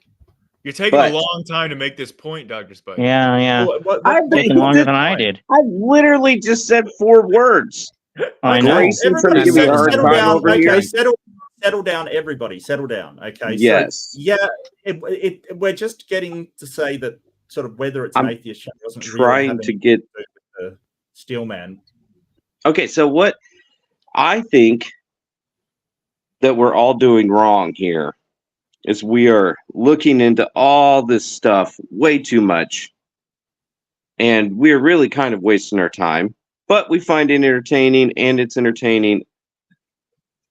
You're taking But- a long time to make this point, Dr. Spider. Yeah, yeah. I've been Taking longer than I did. I literally just said 4 words. I know. Grayson trying to give me a hard settle time down. over Okay, here. settle down, everybody. Settle down. Okay. Yes. So, yeah, we're just getting to say that sort of whether it's an I'm atheist channel doesn't really trying have to get. the Steelman. Okay, so what I think that we're all doing wrong here is we are looking into all this stuff way too much. And we're really kind of wasting our time. But we find it entertaining, and it's entertaining.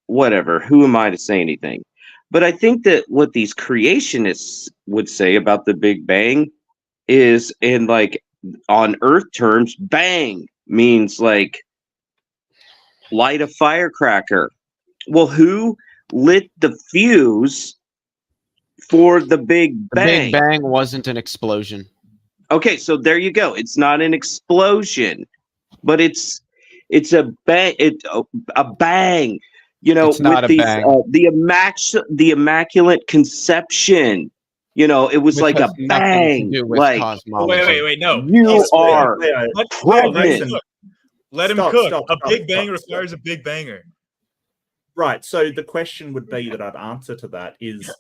Whatever. Who am I to say anything? But I think that what these creationists would say about the Big Bang is, in like on Earth terms, bang means like light a firecracker. Well, who lit the fuse for the Big Bang? Big Bang wasn't an explosion. Okay, so there you go. It's not an explosion, but it's a bang. A bang. You know, It's not with a these bang. the immaculate conception. You know, it was Which like a has nothing to bang. do with Like cosmology. Wait, no. you are Let Let him Stop, cook. stop, A stop, big bang stop, requires stop. a big banger. Right. So the question would be that I'd answer to that is,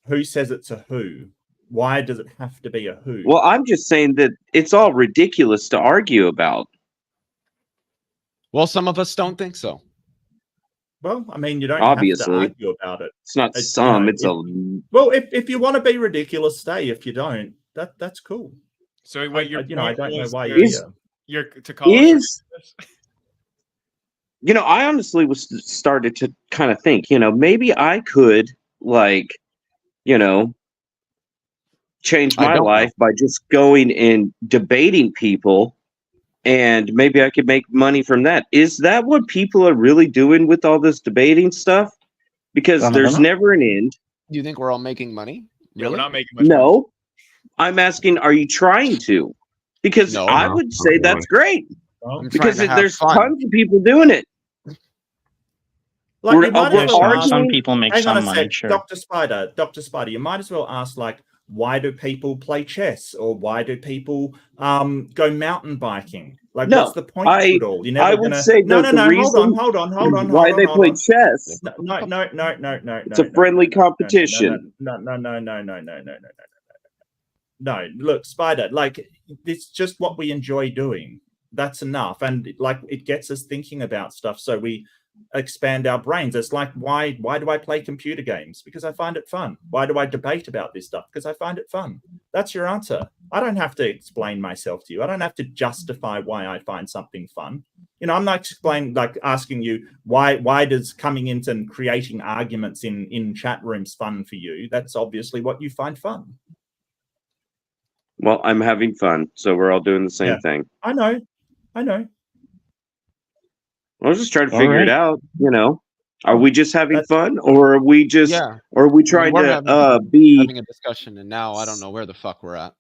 who says it's a who? Why does it have to be a who? Well, I'm just saying that it's all ridiculous to argue about. Well, some of us don't think so. Well, I mean, you don't Obviously. have to argue about it. It's not It's, some, you know, it's a Well, if you want to be ridiculous, stay. If you don't, that's cool. So what I don't know why you're is- here. you're to call us is you know, I honestly was started to kind of think, you know, maybe I could like, you know, change I my don't life by just going and debating people, and maybe I could make money from that. Is that what people are really doing with all this debating stuff? Because Some of there's them. never an end. Do you think we're all making money? Yeah, Really? we're not making much money. No. I'm asking, are you trying to? Because No. I No, would not say that's great. Well, I'm Because trying to have there's fun. tons of people doing it. like, we're- you might we're as well arguing- ask, Some people make hang on a some money, sec, sure. Dr. Spider, you might as well ask, like, why do people play chess, or why do people go mountain biking? Like, No, what's the point of it all? You're never I would gonna... say no, the no, reason hold on. why they play chess. No. It's a friendly competition. No. No, look, Spider, like, it's just what we enjoy doing. That's enough. And like, it gets us thinking about stuff, so we expand our brains. It's like, why do I play computer games? Because I find it fun. Why do I debate about this stuff? Because I find it fun. That's your answer. I don't have to explain myself to you. I don't have to justify why I find something fun. You know, I'm not asking you why does coming into and creating arguments in chat rooms fun for you? That's obviously what you find fun. Well, I'm having fun, so we're all doing the same Yeah. thing. I know. I was just trying to All figure it right. out, you know. Are we just having That's- fun, or are we just Yeah. or are we trying We're to be having a discussion, and now I don't know where the fuck we're at.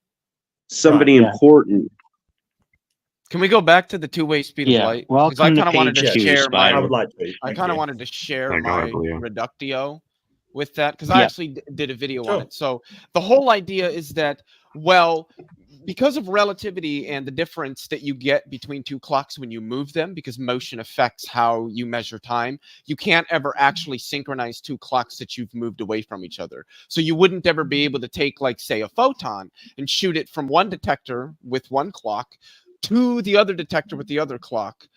somebody Right, yeah. important? Can we go back to the two-way speed Yeah, of light? welcome I to kind of wanted to page 2, share I Spider. would like to. I Thank kind of you. wanted to share Yeah, go my ahead, Leo. reductio with that, because I Yeah. actually did a video Sure. on it. So the whole idea is that, well, because of relativity and the difference that you get between two clocks when you move them, because motion affects how you measure time, you can't ever actually synchronize two clocks that you've moved away from each other. So you wouldn't ever be able to take, like, say, a photon and shoot it from one detector with one clock to the other detector with the other clock,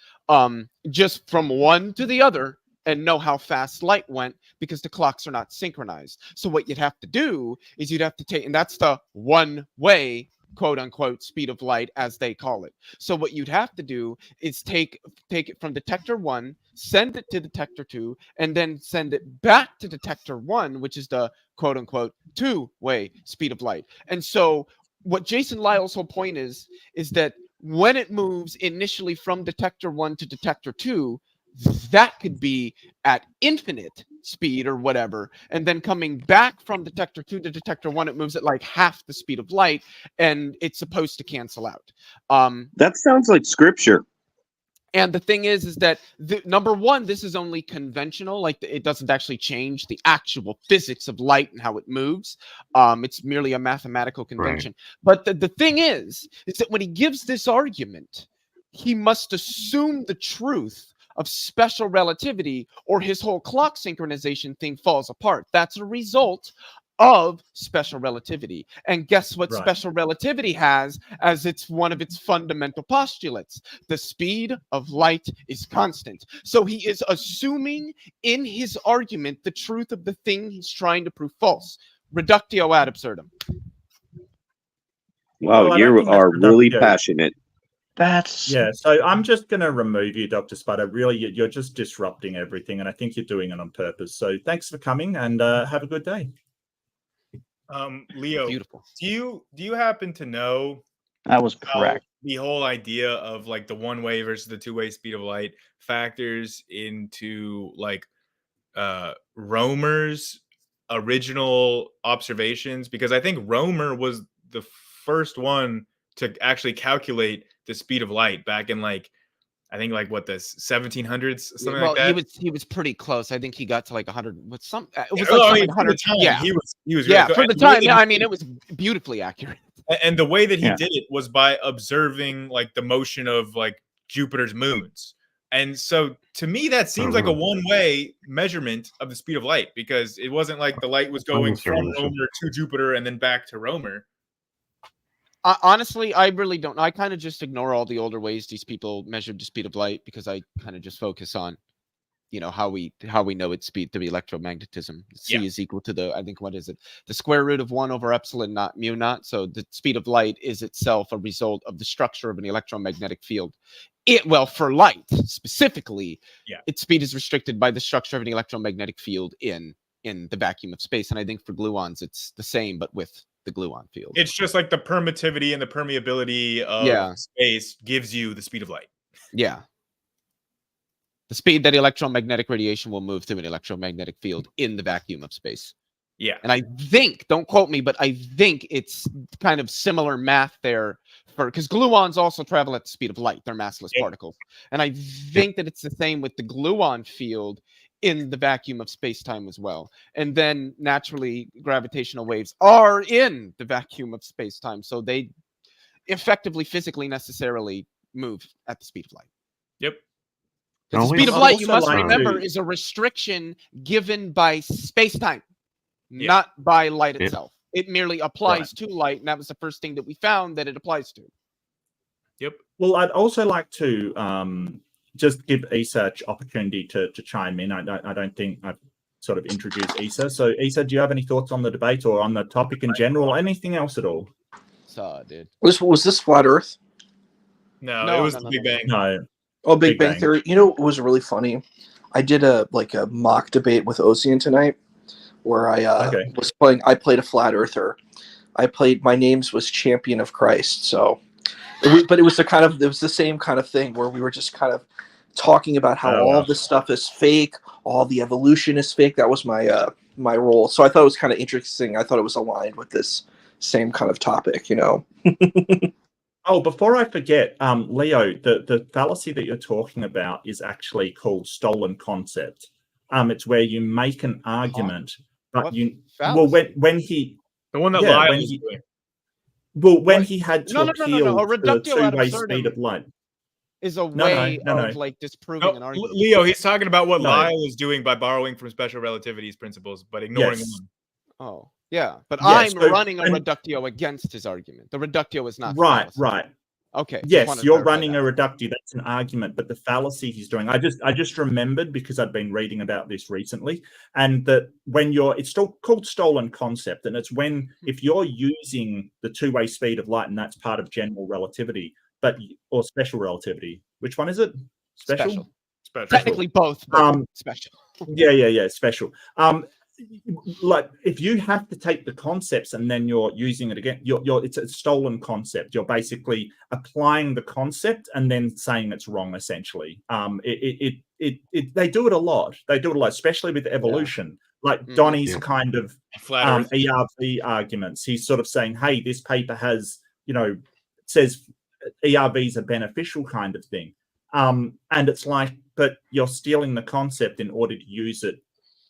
just from one to the other and know how fast light went because the clocks are not synchronized. So what you'd have to do is you'd have to take, and that's the one-way, quote unquote, speed of light, as they call it. So what you'd have to do is take it from detector 1, send it to detector 2, and then send it back to detector 1, which is the quote unquote two-way speed of light. And so what Jason Lyle's whole point is that when it moves initially from detector 1 to detector 2, that could be at infinite speed or whatever, and then coming back from detector 2 to detector 1, it moves at like half the speed of light, and it's supposed to cancel out. That sounds like scripture. And the thing is that number one, this is only conventional, like it doesn't actually change the actual physics of light and how it moves. It's merely a mathematical convention. Right. But the thing is that when he gives this argument, he must assume the truth of special relativity, or his whole clock synchronization thing falls apart. That's a result of special relativity. And guess what special relativity has as it's one of its fundamental postulates? The speed of light is constant. So he is assuming in his argument the truth of the thing he's trying to prove false. Reductio ad absurdum. Wow, well, you are really passionate. Yeah, so I'm just going to remove you, Dr. Sputter. Really, you're just disrupting everything, and I think you're doing it on purpose. So thanks for coming, and have a good day. Leo, beautiful. Do you happen to know that was correct? The whole idea of like the one-way versus the two-way speed of light factors into like Romer's original observations, because I think Romer was the first one to actually calculate the speed of light back in like, I think like what, the 1700s, something like that. He was pretty close. I think he got to like 100 with some. It was like 100 times. Yeah, he was really for the time. Yeah, I mean, it was beautifully accurate. And the way that he did it was by observing like the motion of like Jupiter's moons. And so to me, that seems like a one-way measurement of the speed of light, because it wasn't like the light was going from Romer to Jupiter and then back to Romer. Honestly, I really don't know. I kind of just ignore all the older ways these people measured the speed of light, because I kind of just focus on, you know, how we know its speed to be electromagnetism. C is equal to the, I think, what is it? The square root of 1 over epsilon naught mu naught. So the speed of light is itself a result of the structure of an electromagnetic field. Well, for light specifically, its speed is restricted by the structure of an electromagnetic field in the vacuum of space. And I think for gluons, it's the same, but with the gluon field. It's just like the permittivity and the permeability of space gives you the speed of light. Yeah. The speed that electromagnetic radiation will move through an electromagnetic field in the vacuum of space. Yeah. And I think, don't quote me, but I think it's kind of similar math there, because gluons also travel at the speed of light. They're massless particles. And I think that it's the same with the gluon field in the vacuum of space-time as well. And then naturally, gravitational waves are in the vacuum of space-time. So they effectively, physically, necessarily move at the speed of light. Yep. The speed of light, you must remember, is a restriction given by space-time, not by light itself. It merely applies to light, and that was the first thing that we found that it applies to. Yep. Well, I'd also like to just give Isa an opportunity to chime in. I don't think I've sort of introduced Isa. So, Isa, do you have any thoughts on the debate or on the topic in general, or anything else at all? Dude. Was this Flat Earth? No, it was the Big Bang. No. Oh, Big Bang Theory. You know, it was really funny. I did a mock debate with Ocean tonight, where I was playing. I played a flat earther. My names was Champion of Christ. So, but it was the same kind of thing where we were just kind of talking about how all this stuff is fake, all the evolution is fake. That was my my role. So I thought it was kind of interesting. I thought it was aligned with this same kind of topic, you know. Oh, before I forget, Leo, the fallacy that you're talking about is actually called stolen concept. It's where you make an argument, but when he the one that Lyle was doing. Well, when he had to appeal a the two-way speed of light is a way of like disproving an argument. Leo, he's talking about what Lyle is doing by borrowing from special relativity's principles, but ignoring one. Oh, yeah, but I'm running a reductio against his argument. The reductio is not right. Okay. Yes, you're running a reductio. That's an argument, but the fallacy he's doing. I just remembered because I'd been reading about this recently, and that when it's still called stolen concept, and it's when if you're using the two-way speed of light, and that's part of general relativity, or special relativity. Which one is it? Special. Technically both. But special. Yeah. Special. Like if you have to take the concepts and then you're using it again, it's a stolen concept. You're basically applying the concept and then saying it's wrong. Essentially, they do it a lot. They do it a lot, especially with evolution. Like Donnie's kind of ERV arguments. He's sort of saying, "Hey, this paper has, says ERVs are beneficial," kind of thing. And it's like, but you're stealing the concept in order to use it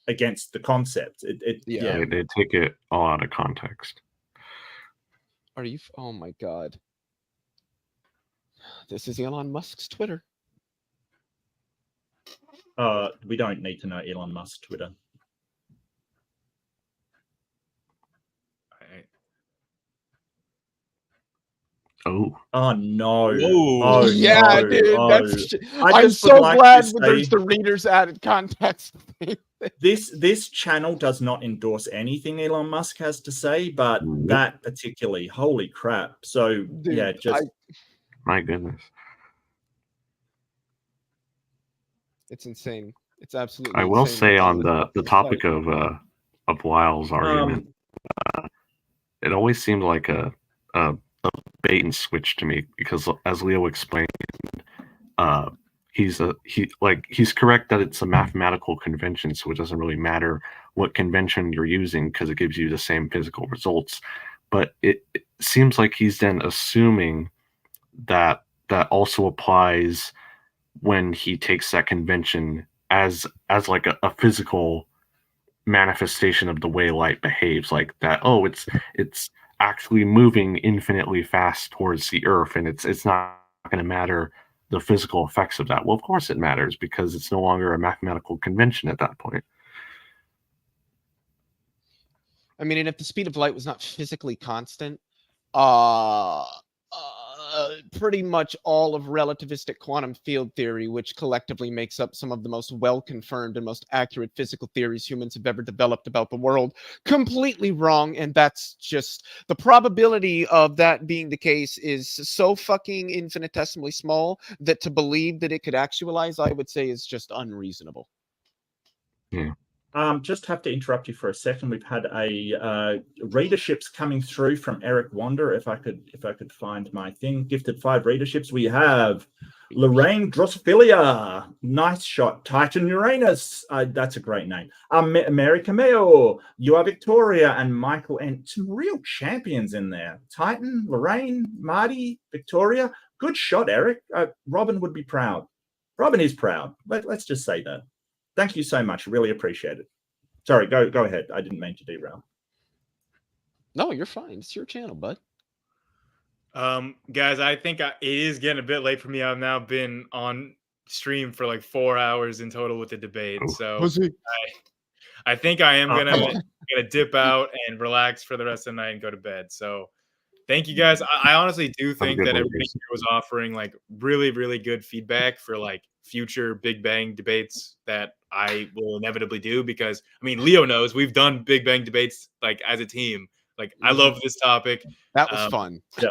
against the concept. They take it all out of context. Are you? Oh my God! This is Elon Musk's Twitter. We don't need to know Elon Musk's Twitter. Oh no! Whoa. Oh yeah, no. dude. I'm so glad there's the readers added context. This channel does not endorse anything Elon Musk has to say, but that particularly, holy crap! So dude, my goodness, it's insane. It's absolutely. I will say on the topic of Lyle's argument, it always seemed like a bait and switch to me, because as Leo explained, he's correct that it's a mathematical convention, so it doesn't really matter what convention you're using because it gives you the same physical results. But it seems like he's then assuming that also applies when he takes that convention as like a physical manifestation of the way light behaves, like that. Oh, it's actually moving infinitely fast towards the Earth, and it's not going to matter the physical effects of that. Well, of course it matters, because it's no longer a mathematical convention at that point. I mean, and if the speed of light was not physically constant, pretty much all of relativistic quantum field theory, which collectively makes up some of the most well-confirmed and most accurate physical theories humans have ever developed about the world, completely wrong. And that's just the probability of that being the case is so fucking infinitesimally small that to believe that it could actualize, I would say, is just unreasonable. Yeah. Just have to interrupt you for a second. We've had a readerships coming through from Eric Wander. If I could find my thing, gifted 5 readerships. We have Lorraine Drosophila, nice shot. Titan Uranus, that's a great name. America Mayo, you are Victoria, and Michael, and some real champions in there. Titan, Lorraine, Marty, Victoria. Good shot, Eric. Robin would be proud. Robin is proud. Let's just say that. Thank you so much. Really appreciate it. Sorry, go ahead. I didn't mean to derail. No, you're fine. It's your channel, bud. Guys, I think it is getting a bit late for me. I've now been on stream for like 4 hours in total with the debate. So I think I am gonna dip out and relax for the rest of the night and go to bed. So thank you guys. I honestly do think that everybody here was offering like really, really good feedback for like future Big Bang debates that I will inevitably do, because I mean, Leo knows we've done Big Bang debates like as a team. Like I love this topic. That was fun. Yeah.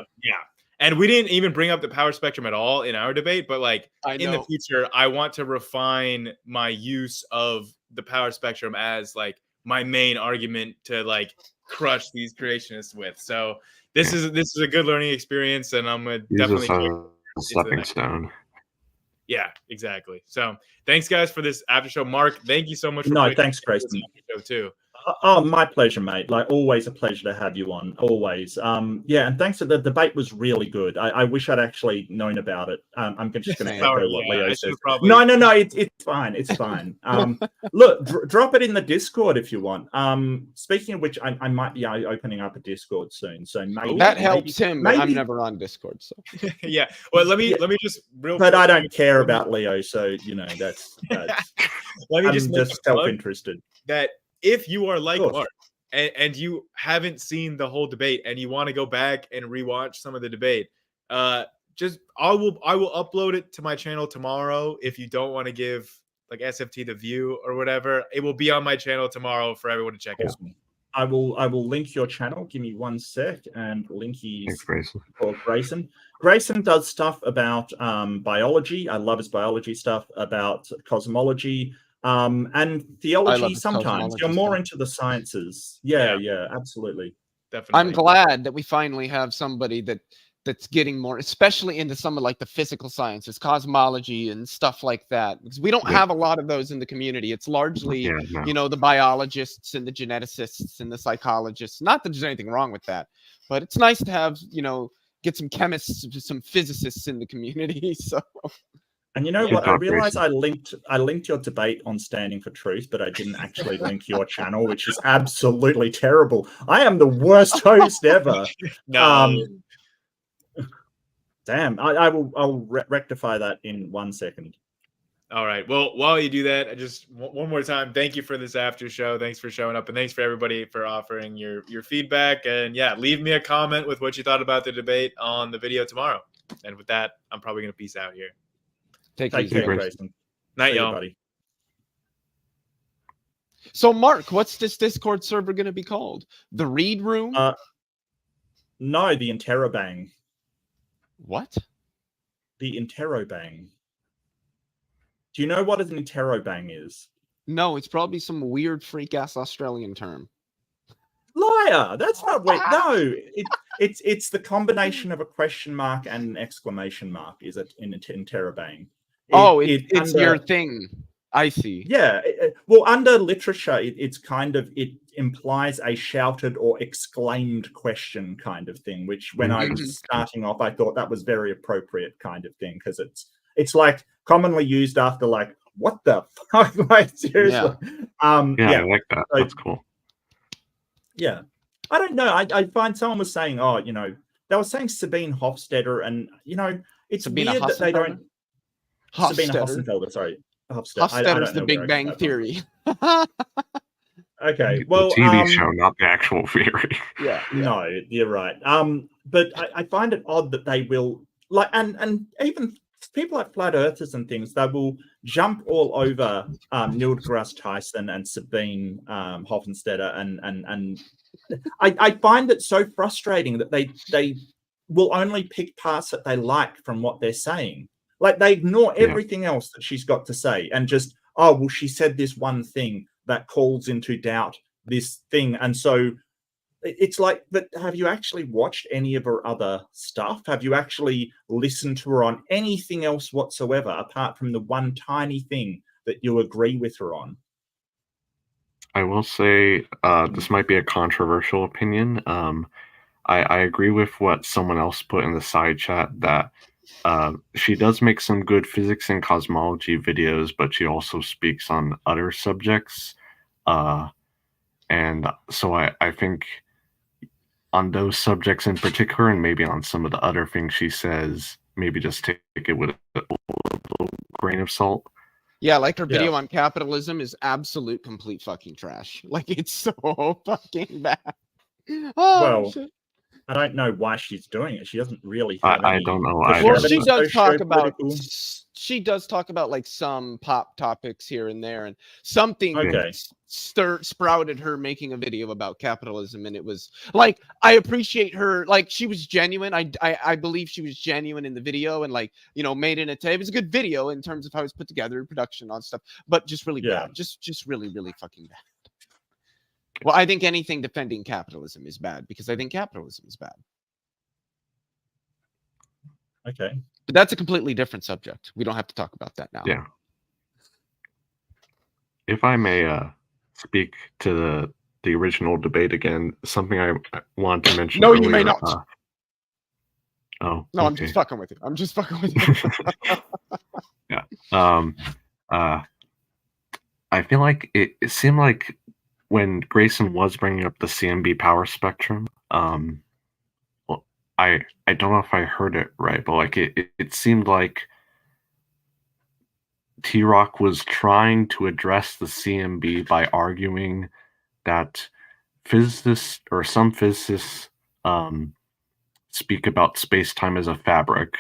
And we didn't even bring up the power spectrum at all in our debate, but like in the future, I want to refine my use of the power spectrum as like my main argument to like crush these creationists with. So this is a good learning experience, and I'm gonna definitely a stepping stone. Yeah, exactly. So thanks guys for this after show. Mark, thank you so much for thanks, Grayson. Show too. Oh, my pleasure, mate. Like always a pleasure to have you on. Always. Yeah, and thanks. The debate was really good. I wish I'd actually known about it. I'm just going to echo what Leo says. No, it's fine. It's fine. Look, drop it in the Discord if you want. Speaking of which, I might be opening up a Discord soon. So maybe that helps him. But I'm never on Discord, so yeah. Well, let me just real. But I don't care about Leo, so you know that's let me just self-interested. That if you are like Mark and you haven't seen the whole debate and you want to go back and rewatch some of the debate, I will upload it to my channel tomorrow. If you don't want to give like SFT the view or whatever, it will be on my channel tomorrow for everyone to check out. I will link your channel. Give me 1 sec, and link his called Grayson. Grayson does stuff about biology. I love his biology stuff, about cosmology, and theology. Sometimes you're more into the sciences. Yeah, absolutely. Definitely. I'm glad that we finally have somebody that's getting more, especially into some of like the physical sciences, cosmology and stuff like that, because we don't have a lot of those in the community. It's largely, you know, the biologists and the geneticists and the psychologists. Not that there's anything wrong with that, but it's nice to have, you know, get some chemists, some physicists in the community. So. And you know what? I realized I linked your debate on Standing for Truth, but I didn't actually link your channel, which is absolutely terrible. I am the worst host ever. Damn, I'll rectify that in 1 second. All right. Well, while you do that, I just one more time, thank you for this after show. Thanks for showing up, and thanks for everybody for offering your feedback. And yeah, leave me a comment with what you thought about the debate on the video tomorrow. And with that, I'm probably gonna peace out here. Take care, Grayson. Night, y'all. So, Mark, what's this Discord server gonna be called? The Read Room? No, the Interrobang. What? The Interrobang. Do you know what an Interrobang is? No, it's probably some weird freak-ass Australian term. Liar! That's not wait. No, it's the combination of a question mark and an exclamation mark. Is it in Interrobang? It's your thing. I see. Yeah. Well, under literature, it's kind of, it implies a shouted or exclaimed question kind of thing, which when I was starting off, I thought that was very appropriate kind of thing, because it's like commonly used after like, what the fuck? Like, seriously. I like that. That's cool. Yeah. I don't know. I find someone was saying, oh, you know, they were saying Sabine Hofstadter, and, you know, it's weird that they don't. Sabine Hofstadter, sorry. Hofstadter's the Big Bang Theory. Okay, well, the TV show, not the actual theory. Yeah, no, you're right. But I find it odd that they will like, and even people like flat earthers and things, they will jump all over Neil deGrasse Tyson and Sabine Hofstadter, and I find it so frustrating that they will only pick parts that they like from what they're saying. Like, they ignore everything else that she's got to say and just, oh, well, she said this one thing that calls into doubt this thing. And so it's like, but have you actually watched any of her other stuff? Have you actually listened to her on anything else whatsoever, apart from the one tiny thing that you agree with her on? I will say this might be a controversial opinion. I agree with what someone else put in the side chat, that she does make some good physics and cosmology videos, but she also speaks on other subjects. And so I think on those subjects in particular, and maybe on some of the other things she says, maybe just take it with a little grain of salt. Yeah, like her video on capitalism is absolute complete fucking trash. Like, it's so fucking bad. Oh, well, shit. I don't know why she's doing it. She doesn't really have I don't know. Well, she does talk about like some pop topics here and there, and something sprouted her making a video about capitalism, and it was like, I appreciate her. Like, she was genuine. I believe she was genuine in the video, and, like, you know, made it it was a good video in terms of how it's put together, production on stuff, but just really bad. Just really, really fucking bad. Well, I think anything defending capitalism is bad, because I think capitalism is bad. Okay. But that's a completely different subject. We don't have to talk about that now. Yeah. If I may speak to the original debate again, something I wanted to mention No, earlier, you may not. Oh. No, okay. I'm just fucking with you. I'm just fucking with you. Yeah. I feel like it seemed like when Grayson was bringing up the CMB power spectrum, well, I don't know if I heard it right, but like it seemed like TRock was trying to address the CMB by arguing that physicists, or some physicists, speak about space-time as a fabric,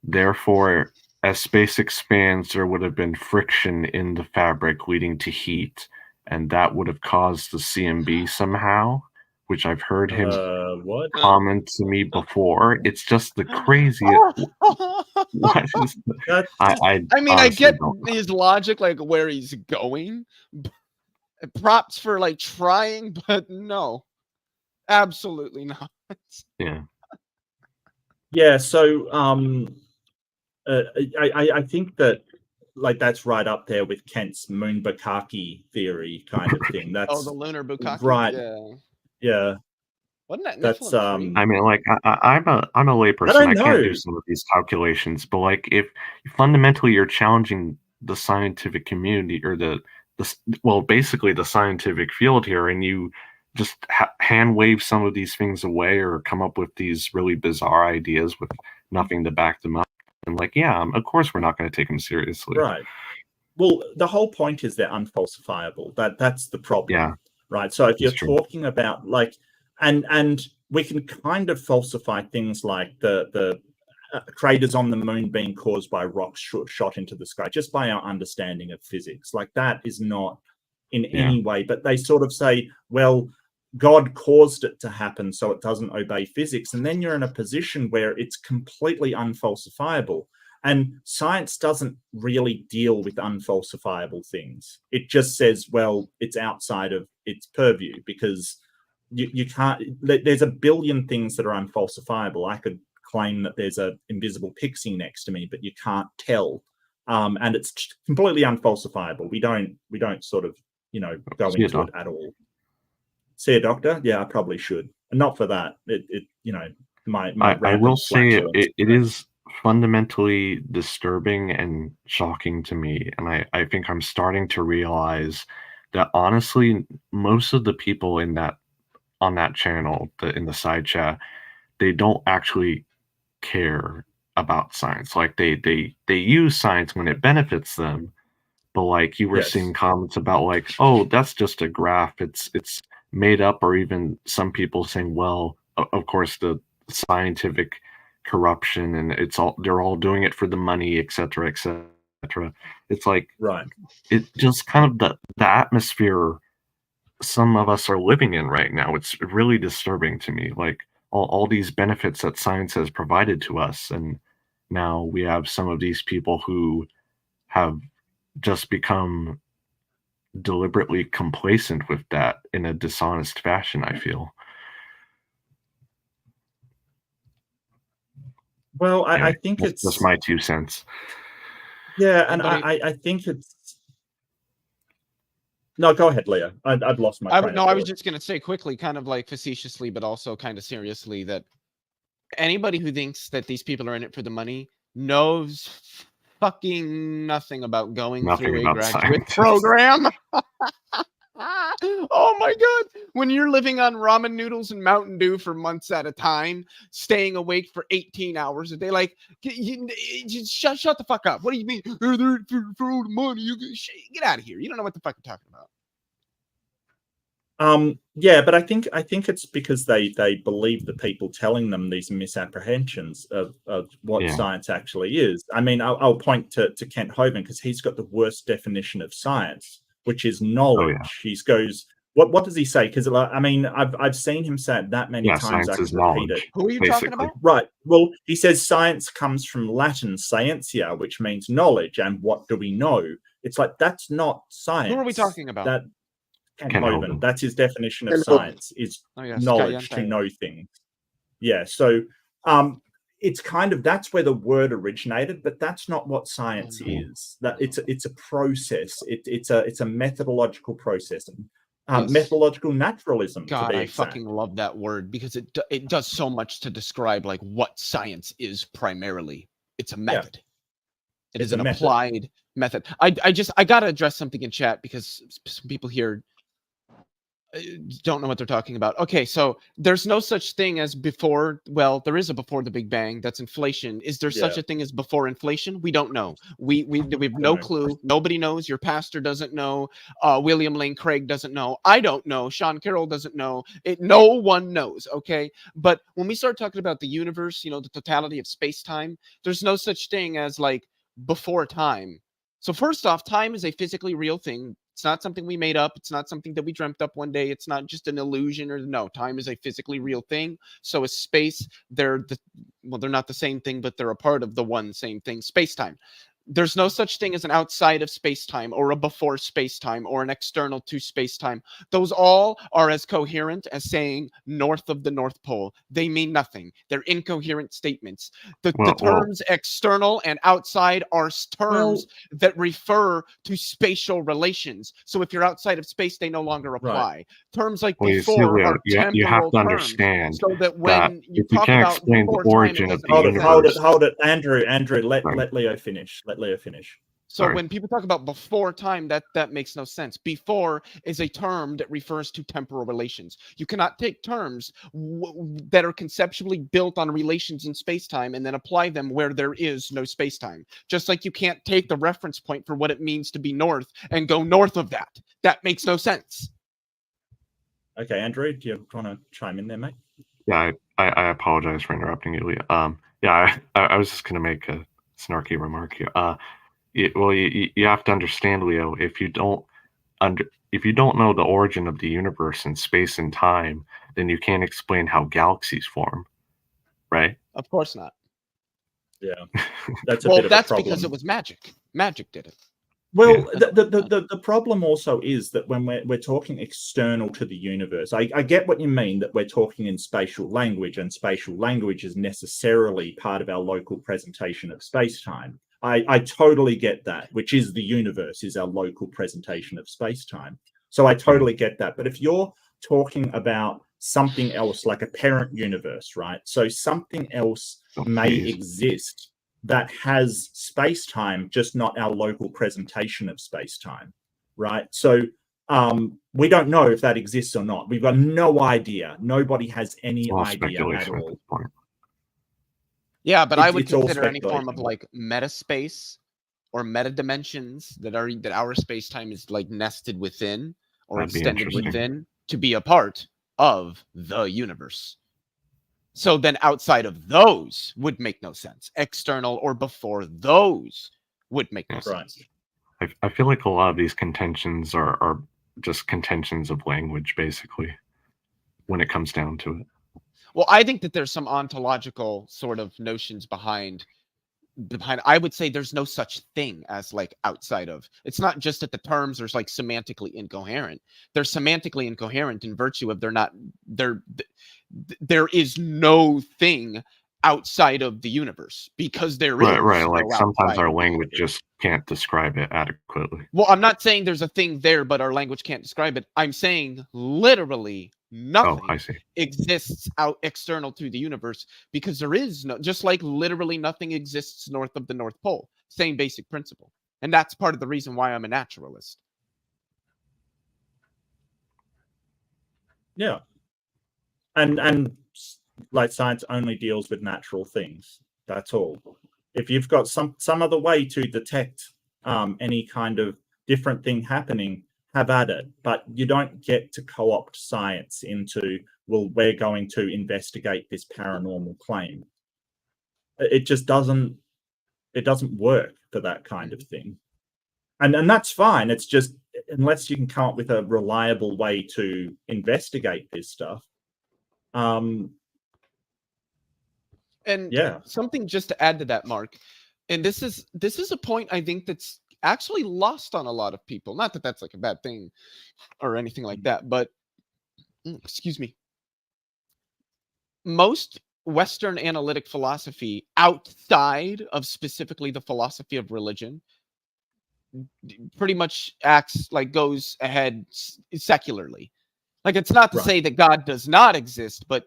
Therefore, as space expands, there would have been friction in the fabric leading to heat, and that would have caused the CMB somehow, which I've heard him what? comment to me before. It's just the craziest. What is I mean, I get his logic, like where he's going. Props for like trying, but no, absolutely not. Yeah. Yeah. So, I think that like that's right up there with Kent's moon bukkake theory kind of thing. That's the lunar bukkake. right. Yeah. Wasn't that That's free? I mean, like I'm a layperson. I can't do some of these calculations, but like if fundamentally you're challenging the scientific community or basically the scientific field here, and you just hand wave some of these things away or come up with these really bizarre ideas with nothing to back them up, and like, yeah, of course we're not going to take them seriously. Right. Well, the whole point is they're unfalsifiable. That's the problem. Yeah. Right. So if you're true. talking about like, and we can kind of falsify things like the craters on the moon being caused by rocks shot into the sky just by our understanding of physics. Like that is not in any way, but they sort of say, well, God caused it to happen, so it doesn't obey physics. And then you're in a position where it's completely unfalsifiable. And science doesn't really deal with unfalsifiable things. It just says, well, it's outside of its purview because you can't, there's a billion things that are unfalsifiable. I could claim that there's an invisible pixie next to me, but you can't tell. And it's completely unfalsifiable. We don't sort of, go into it at all. See a doctor? Yeah, I probably should. And not for that. I will say it is fundamentally disturbing and shocking to me. And I think I'm starting to realize that honestly, most of the people on that channel, in the side chat, they don't actually care about science. Like they use science when it benefits them. But like you were seeing comments about like, oh, that's just a graph. It's made up, or even some people saying, well, of course the scientific corruption and they're all doing it for the money, etc., etc. It's like, right. It just kind of the atmosphere some of us are living in right now. It's really disturbing to me. Like all these benefits that science has provided to us, and now we have some of these people who have just become deliberately complacent with that in a dishonest fashion, I feel. Well, I think it's just my 2 cents. Yeah, and I think it's. No, go ahead, Leo. I've lost my. I was just going to say quickly, kind of like facetiously, but also kind of seriously, that anybody who thinks that these people are in it for the money knows fucking nothing about going through a graduate program. Oh my God. When you're living on ramen noodles and Mountain Dew for months at a time, staying awake for 18 hours a day, like, just shut the fuck up. What do you mean? They're for all the money. Get out of here. You don't know what the fuck you're talking about. Yeah, but I think it's because they believe the people telling them these misapprehensions of what science actually is. I mean, I'll point to Kent Hovind because he's got the worst definition of science, which is knowledge. Oh, yeah. He goes, what does he say? Because I mean, I've seen him say it that many times. I can repeat it. Who are you talking about? Right. Well, he says science comes from Latin scientia, which means knowledge. And what do we know? It's like, that's not science. Who are we talking about? That Kent Hovind. That's his definition of science, is knowledge, to know things. Yeah. So it's kind of, that's where the word originated, but that's not what science is. That it's a process. It's a methodological process. Methodological naturalism. God, I fucking love that word because it does so much to describe like what science is primarily. It's a method. Yeah. It is an applied method. I gotta address something in chat because some people here Don't know what they're talking about. Okay, so there's no such thing as before. Well, there is a before the Big Bang. That's inflation. Is there such a thing as before inflation? We don't know. We have no clue. Nobody knows. Your pastor doesn't know. William Lane Craig doesn't know. I don't know. Sean Carroll doesn't know. No one knows. Okay, but when we start talking about the universe, the totality of space-time, there's no such thing as like before time. So first off, time is a physically real thing. It's not something we made up. It's not something that we dreamt up one day. It's not just an illusion no. Time is a physically real thing. So is space. They're not the same thing, but they're a part of the one same thing, space-time. There's no such thing as an outside of space-time or a before space-time or an external to space-time. Those all are as coherent as saying north of the North Pole. They mean nothing. They're incoherent statements. The terms external and outside are terms that refer to spatial relations. So if you're outside of space, they no longer apply. Right. Terms like before are temporal you have to terms, understand so that when you talk can't about explain the origin of the universe. Hold it, Andrew. Let Leo finish. Let Leo finish. So when people talk about before time, that makes no sense. Before is a term that refers to temporal relations. You cannot take terms that are conceptually built on relations in space-time and then apply them where there is no space-time. Just like you can't take the reference point for what it means to be north and go north of that. That makes no sense. Okay, Andrew, do you want to chime in there, mate? Yeah, I apologize for interrupting you, Leo. I was just going to make a snarky remark here. You have to understand, Leo, if you don't know the origin of the universe in space and time, then you can't explain how galaxies form, right? Of course not. Yeah, that's a bit of a problem. That's because it was magic. Magic did it. Well, the problem also is that when we're talking external to the universe, I get what you mean, that we're talking in spatial language, and spatial language is necessarily part of our local presentation of space-time. I totally get that, which is the universe is our local presentation of space-time. So I totally get that. But if you're talking about something else, like a parent universe, right? So something else may exist that has space-time, just not our local presentation of space-time, right? So we don't know if that exists or not. We've got no idea. Nobody has any idea at all. Yeah, but I would consider any form of like metaspace or meta dimensions that our space-time is like nested within or extended within to be a part of the universe. So then outside of those would make no sense. External or before those would make no sense. I feel like a lot of these contentions are just contentions of language, basically, when it comes down to it. Well, I think that there's some ontological sort of notions behind. I would say there's no such thing as like outside of. It's not just that the terms are like semantically incoherent. They're semantically incoherent in virtue of there is no thing outside of the universe, because there is right. No like sometimes our language just can't describe it adequately. Well, I'm not saying there's a thing there, but our language can't describe it. I'm saying literally nothing exists out external to the universe, because there is no, just like literally nothing exists north of the North Pole. Same basic principle. And that's part of the reason why I'm a naturalist. Yeah. And like science only deals with natural things. That's all. If you've got some other way to detect any kind of different thing happening, have at it. But you don't get to co-opt science into, well, we're going to investigate this paranormal claim. It just doesn't work for that kind of thing. And that's fine. It's just, unless you can come up with a reliable way to investigate this stuff. And something just to add to that, Mark, and this is a point I think that's actually lost on a lot of people. Not that that's like a bad thing or anything like that, but excuse me. Most Western analytic philosophy outside of specifically the philosophy of religion pretty much goes ahead secularly. Like, it's not to say that God does not exist, but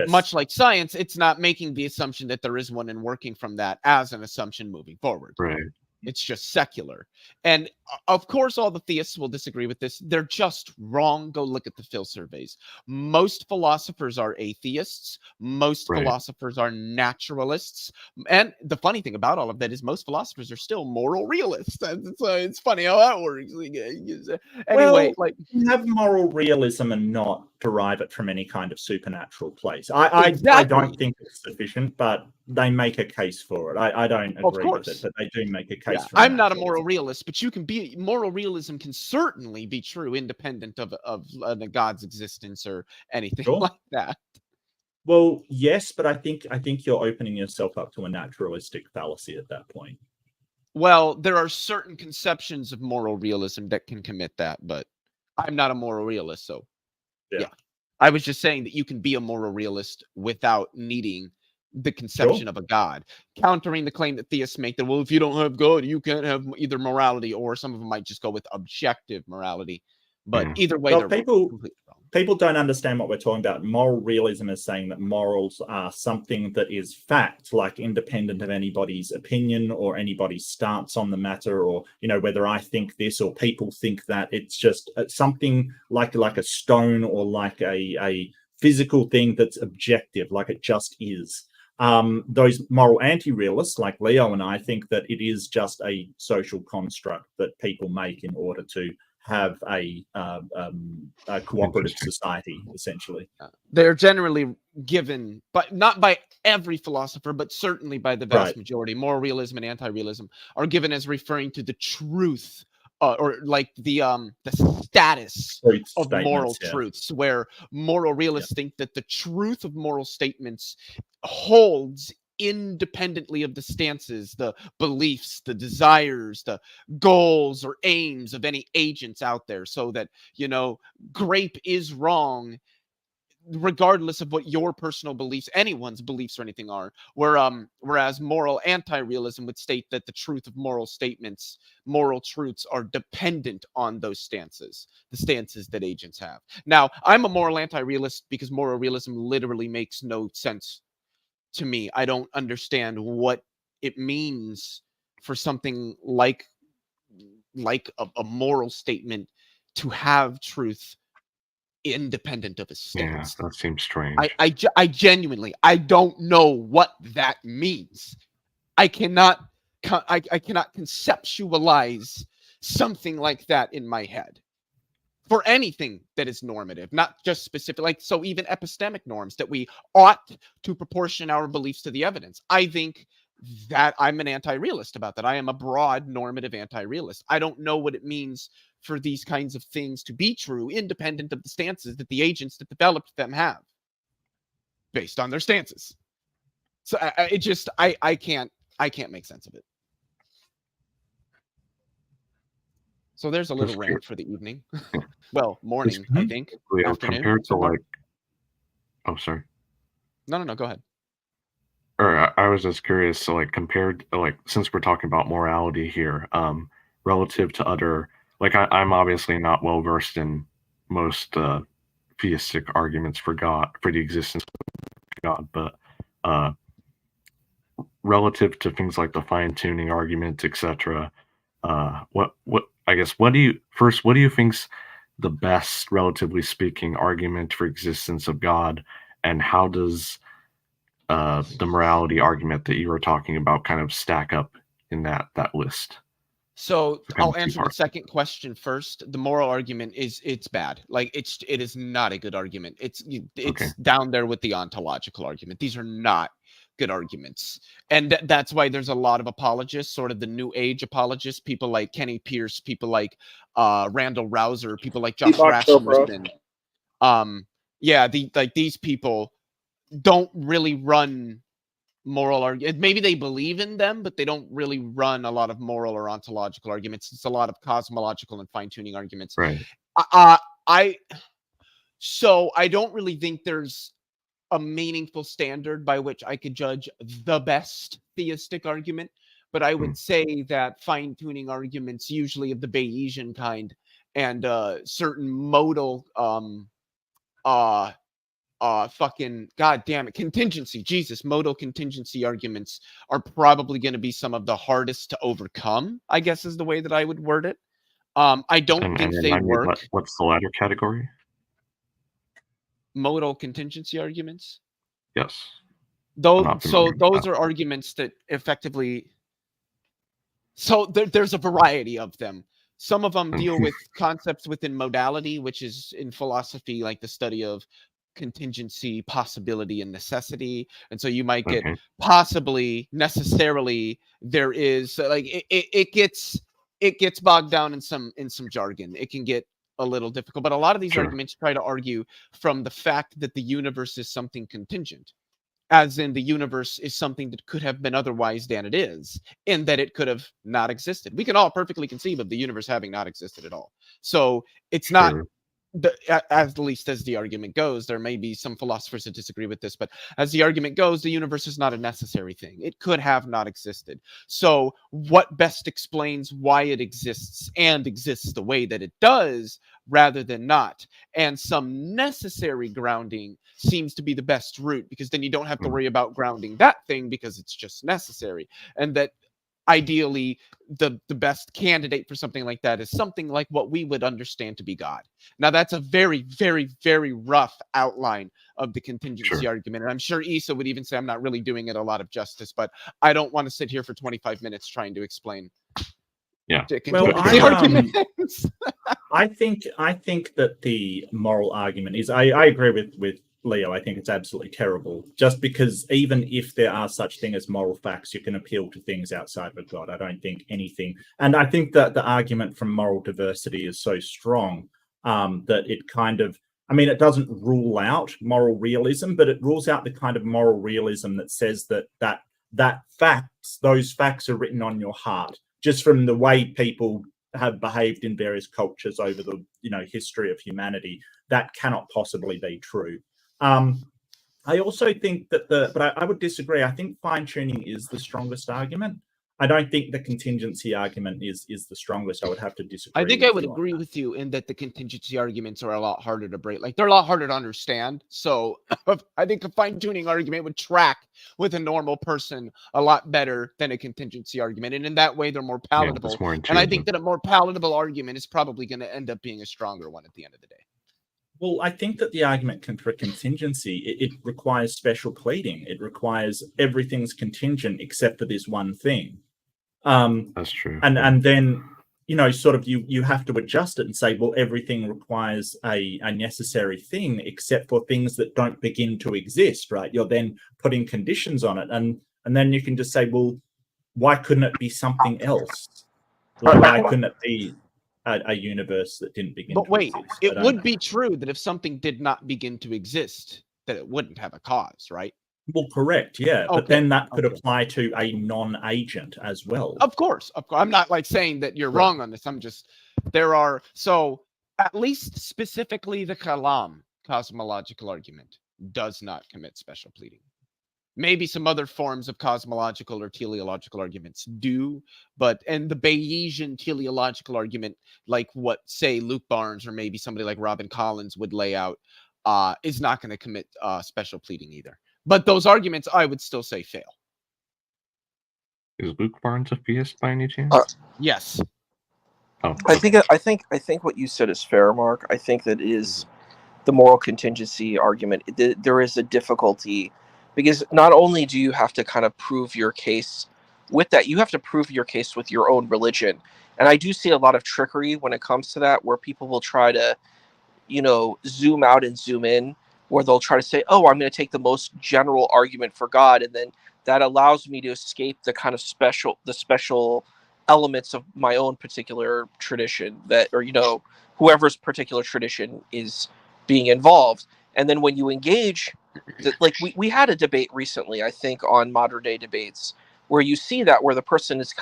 much like science, it's not making the assumption that there is one and working from that as an assumption moving forward. Right. It's just secular. And of course, all the theists will disagree with this. They're just wrong. Go look at the Phil surveys. Most philosophers are atheists. Most philosophers are naturalists. And the funny thing about all of that is most philosophers are still moral realists. It's funny how that works. Anyway, well, you have moral realism and not derive it from any kind of supernatural place. I don't think it's sufficient, but they make a case for it. I don't agree with it, but they do make a case for it. I'm not a moral realist, but you can be moral realism can certainly be true independent of God's existence or anything like that. Well, yes, but I think you're opening yourself up to a naturalistic fallacy at that point. Well, there are certain conceptions of moral realism that can commit that, but I'm not a moral realist, so yeah. I was just saying that you can be a moral realist without needing the conception of a God, countering the claim that theists make that, well, if you don't have God, you can't have either morality, or some of them might just go with objective morality. But either way, people don't understand what we're talking about. Moral realism is saying that morals are something that is fact, like independent of anybody's opinion or anybody's stance on the matter, or whether I think this or people think that. It's just something like a stone or like a physical thing that's objective, like it just is. Those moral anti-realists like Leo and I think that it is just a social construct that people make in order to have a cooperative society, essentially. They're generally given, but not by every philosopher, but certainly by the vast majority. Moral realism and anti-realism are given as referring to the truth, or like the status of moral truths, where moral realists think that the truth of moral statements holds independently of the stances, the beliefs, the desires, the goals or aims of any agents out there, so that grape is wrong regardless of what your personal beliefs, anyone's beliefs or anything are, whereas moral anti-realism would state that the truth of moral statements, moral truths, are dependent on those stances, the stances that agents have. Now, I'm a moral anti-realist because moral realism literally makes no sense to me. I don't understand what it means for something like a moral statement to have truth independent of a stance. Yeah, that seems strange. I genuinely, I don't know what that means. I cannot conceptualize something like that in my head for anything that is normative, not just specific. So even epistemic norms that we ought to proportion our beliefs to the evidence. I think that I'm an anti-realist about that. I am a broad normative anti-realist. I don't know what it means for these kinds of things to be true, independent of the stances that the agents that developed them have, based on their stances. So I can't make sense of it. So there's a little rant for the evening. Well, morning, I think. Afternoon. Compared to oh, sorry. No, go ahead. Or I was just curious, so compared, since we're talking about morality here, relative to other, I'm obviously not well versed in most theistic arguments for God, for the existence of God, but relative to things like the fine-tuning argument, etc., what do you think's the best, relatively speaking, argument for existence of God, and how does the morality argument that you were talking about kind of stack up in that list? So I'll answer the second question first. The moral argument it's bad. It is not a good argument. It's down there with the ontological argument. These are not good arguments. And that's why there's a lot of apologists, sort of the new age apologists, people like Kenny Pierce, people like Randall Rouser, people like Josh Rasmussen. These people don't really run moral arguments. Maybe they believe in them, but they don't really run a lot of moral or ontological arguments. It's a lot of cosmological and fine-tuning arguments. Right. So I don't really think there's a meaningful standard by which I could judge the best theistic argument, but I would say that fine-tuning arguments, usually of the Bayesian kind, and certain modal fucking god damn it, contingency, Jesus, modal contingency arguments are probably going to be some of the hardest to overcome, I guess is the way that I would word it. I don't think they work. What's the latter category? Modal contingency arguments. Yes. Those are arguments that effectively. So there's a variety of them. Some of them deal with concepts within modality, which is in philosophy like the study of contingency, possibility, and necessity. And so you might get possibly, necessarily. There is like it gets bogged down in some jargon. It can get a little difficult, but a lot of these arguments try to argue from the fact that the universe is something contingent, as in the universe is something that could have been otherwise than it is, and that it could have not existed. We can all perfectly conceive of the universe having not existed at all. So it's not, at least as the argument goes, there may be some philosophers that disagree with this, but as the argument goes, the universe is not a necessary thing. It could have not existed. So what best explains why it exists and exists the way that it does rather than not? And some necessary grounding seems to be the best route, because then you don't have to worry about grounding that thing because it's just necessary. And that ideally the best candidate for something like that is something like what we would understand to be God. Now that's a very, very, very rough outline of the contingency argument. And I'm sure Issa would even say I'm not really doing it a lot of justice, but I don't want to sit here for 25 minutes trying to explain. Well, I think that the moral argument is, I agree with Leo. I think it's absolutely terrible, just because even if there are such thing as moral facts, you can appeal to things outside of God. I don't think anything, and I think that the argument from moral diversity is so strong that it kind of, I mean, it doesn't rule out moral realism, but it rules out the kind of moral realism that says that those facts are written on your heart, just from the way people have behaved in various cultures over the history of humanity. That cannot possibly be true. I also think that but I would disagree. I think fine-tuning is the strongest argument. I don't think the contingency argument is the strongest. I would have to disagree. I think I would agree with you in that the contingency arguments are a lot harder to break. Like, they're a lot harder to understand. So I think a fine-tuning argument would track with a normal person a lot better than a contingency argument. And in that way, they're more palatable. And I think that a more palatable argument is probably going to end up being a stronger one at the end of the day. Well, I think that the argument for contingency, it requires special pleading. It requires everything's contingent except for this one thing. That's true. And then, sort of you have to adjust it and say, well, everything requires a necessary thing except for things that don't begin to exist, right? You're then putting conditions on it. And then you can just say, well, why couldn't it be something else? Why couldn't it be a universe that didn't begin to exist? But wait, it would be true that if something did not begin to exist, that it wouldn't have a cause, right? Well, correct, yeah. Okay. But then that could apply to a non-agent as well. Of course. I'm not like saying that you're wrong on this. I'm just, so at least specifically the Kalam cosmological argument does not commit special pleading. Maybe some other forms of cosmological or teleological arguments do, and the Bayesian teleological argument, like what, say, Luke Barnes or maybe somebody like Robin Collins would lay out, is not going to commit special pleading either. But those arguments, I would still say, fail. Is Luke Barnes a theist by any chance? Yes. Oh, I think what you said is fair, Mark. I think that is the moral contingency argument. There is a difficulty, because not only do you have to kind of prove your case with that, you have to prove your case with your own religion. And I do see a lot of trickery when it comes to that, where people will try to, zoom out and zoom in, where they'll try to say, oh, I'm going to take the most general argument for God. And then that allows me to escape the kind of special elements of my own particular tradition or whoever's particular tradition is being involved. And then when you engage, like we had a debate recently, I think, on Modern Day Debates, where you see that, where the person is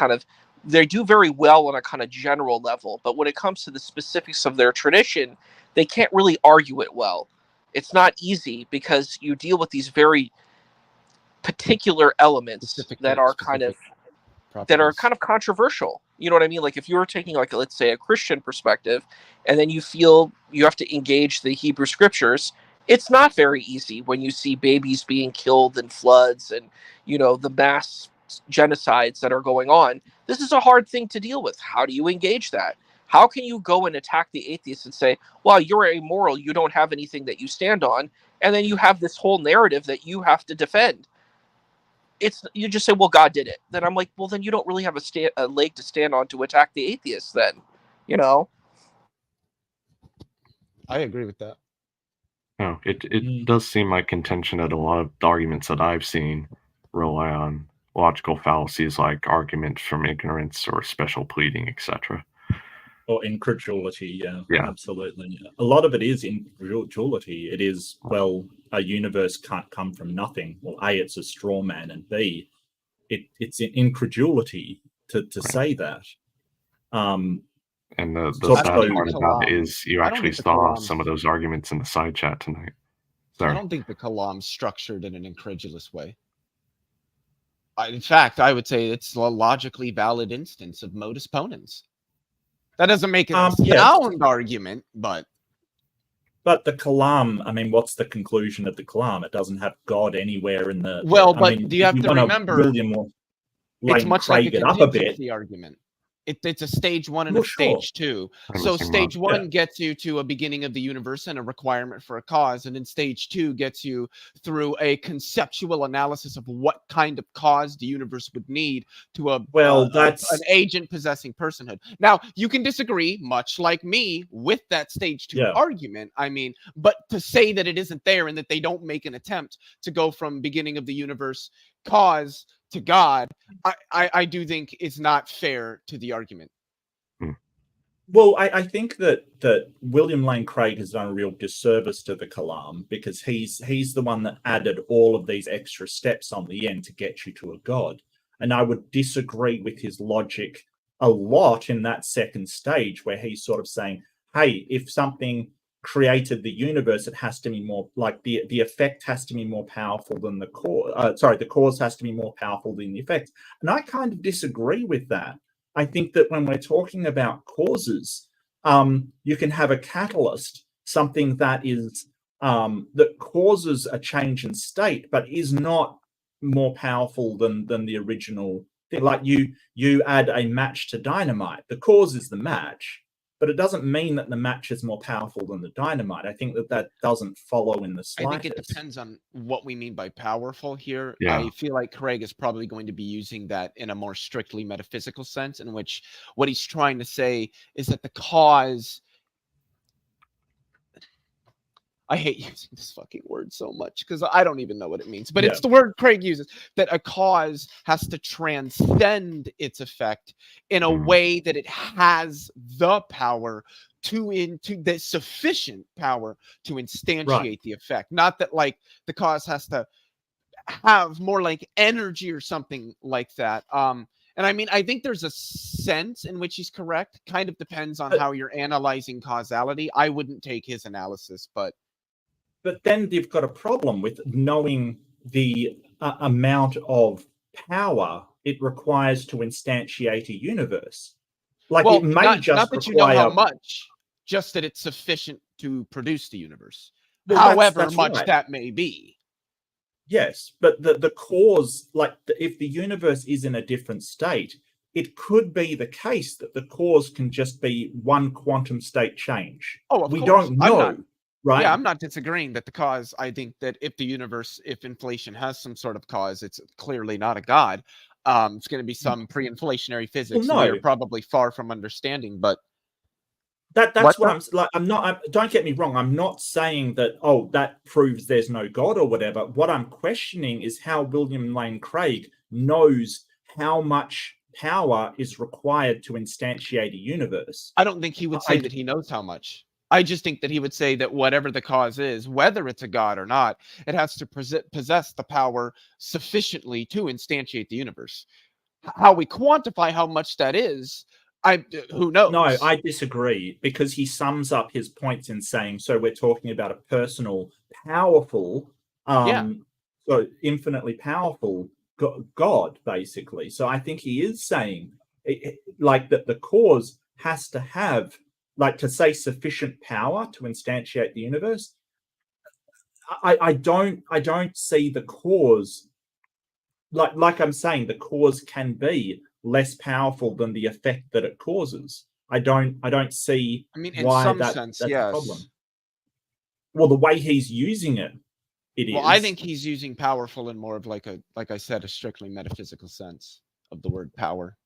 they do very well on a kind of general level, but when it comes to the specifics of their tradition, they can't really argue it well. It's not easy, because you deal with these very particular elements that are kind of controversial. You know what I mean? Like, if you're taking, like, let's say, a Christian perspective, and then you feel you have to engage the Hebrew scriptures, It's not very easy when you see babies being killed in floods and, the mass genocides that are going on. This is a hard thing to deal with. How do you engage that? How can you go and attack the atheists and say, well, you're amoral, you don't have anything that you stand on, and then you have this whole narrative that you have to defend? You just say, well, God did it. Then I'm like, well, then you don't really have a leg to stand on to attack the atheists then, I agree with that. No, it does seem like contention that a lot of the arguments that I've seen rely on logical fallacies like arguments from ignorance or special pleading, etc. Or incredulity, Yeah. Absolutely. A lot of it is incredulity. It is, well, a universe can't come from nothing. Well, A, it's a straw man, and B, it's an incredulity to say that. And the So- sad so- part about it is you I don't actually think the saw Kalam- some of those arguments in the side chat tonight. I Sorry. don't think the Kalam's structured in an incredulous way. In fact, I would say it's a logically valid instance of modus ponens. That doesn't make it a yes. sound argument, but But the Kalam, I mean, what's the conclusion of the Kalam? It doesn't have God anywhere in the. Well, I but mean, do you have if to wanna remember, William it's Lane much Craig like a it up a bit. contingency argument. It's a stage 1 and Well, a stage 2. I'm So missing stage one. 1 gets you to a beginning of the universe and a requirement for a cause, and then stage 2 gets you through a conceptual analysis of what kind of cause the universe would need to That's an agent possessing personhood. Now, you can disagree, much like me, with that stage 2 argument. I mean, but to say that it isn't there and that they don't make an attempt to go from beginning of the universe cause to God, I do think is not fair to the argument. Well, I think that William Lane Craig has done a real disservice to the Kalam, because he's the one that added all of these extra steps on the end to get you to a God. And I would disagree with his logic a lot in that second stage, where he's sort of saying, hey, if something created the universe, it has to be more like the effect has to be more powerful than the cause. The cause has to be more powerful than the effect. And I kind of disagree with that. I think that when we're talking about causes, you can have a catalyst, something that is that causes a change in state, but is not more powerful than the original thing. Like you add a match to dynamite, the cause is the match, but it doesn't mean that the match is more powerful than the dynamite. I think that doesn't follow in the slightest. I think it depends on what we mean by powerful here. Yeah. I feel like Craig is probably going to be using that in a more strictly metaphysical sense, in which what he's trying to say is that the cause... I hate using this fucking word so much because I don't even know what it means, but it's the word Craig uses, that a cause has to transcend its effect in a way that it has the power the sufficient power to instantiate the effect. Not that like the cause has to have more like energy or something like that. And I mean, I think there's a sense in which he's correct. Kind of depends on how you're analyzing causality. I wouldn't take his analysis, but then you've got a problem with knowing the amount of power it requires to instantiate a universe. Like, it may not just that require... you know how much, just that it's sufficient to produce the universe. Well, however that's much right. that may be. Yes, but the cause, like if the universe is in a different state, it could be the case that the cause can just be one quantum state change. Oh, of we course. don't know. Right. Yeah, I'm not disagreeing that the cause, I think that if inflation has some sort of cause, it's clearly not a god. It's going to be some pre-inflationary physics Well, no. we're probably far from understanding, but that's what I'm like. Don't get me wrong. I'm not saying that, that proves there's no God or whatever. What I'm questioning is how William Lane Craig knows how much power is required to instantiate a universe. I don't think he would say that he knows how much. I just think that he would say that whatever the cause is, whether it's a god or not, it has to possess the power sufficiently to instantiate the universe. How we quantify how much that is, who knows? No, I disagree, because he sums up his points in saying, so we're talking about a personal, powerful, so infinitely powerful God, basically. So I think he is saying like that the cause has to have, like, to say sufficient power to instantiate the universe, I don't see the cause. Like I'm saying, the cause can be less powerful than the effect that it causes. I don't see I mean, in why some that's sense, a yes. problem. Well, the way he's using it, Well, I think he's using powerful in more of like I said, a strictly metaphysical sense of the word power,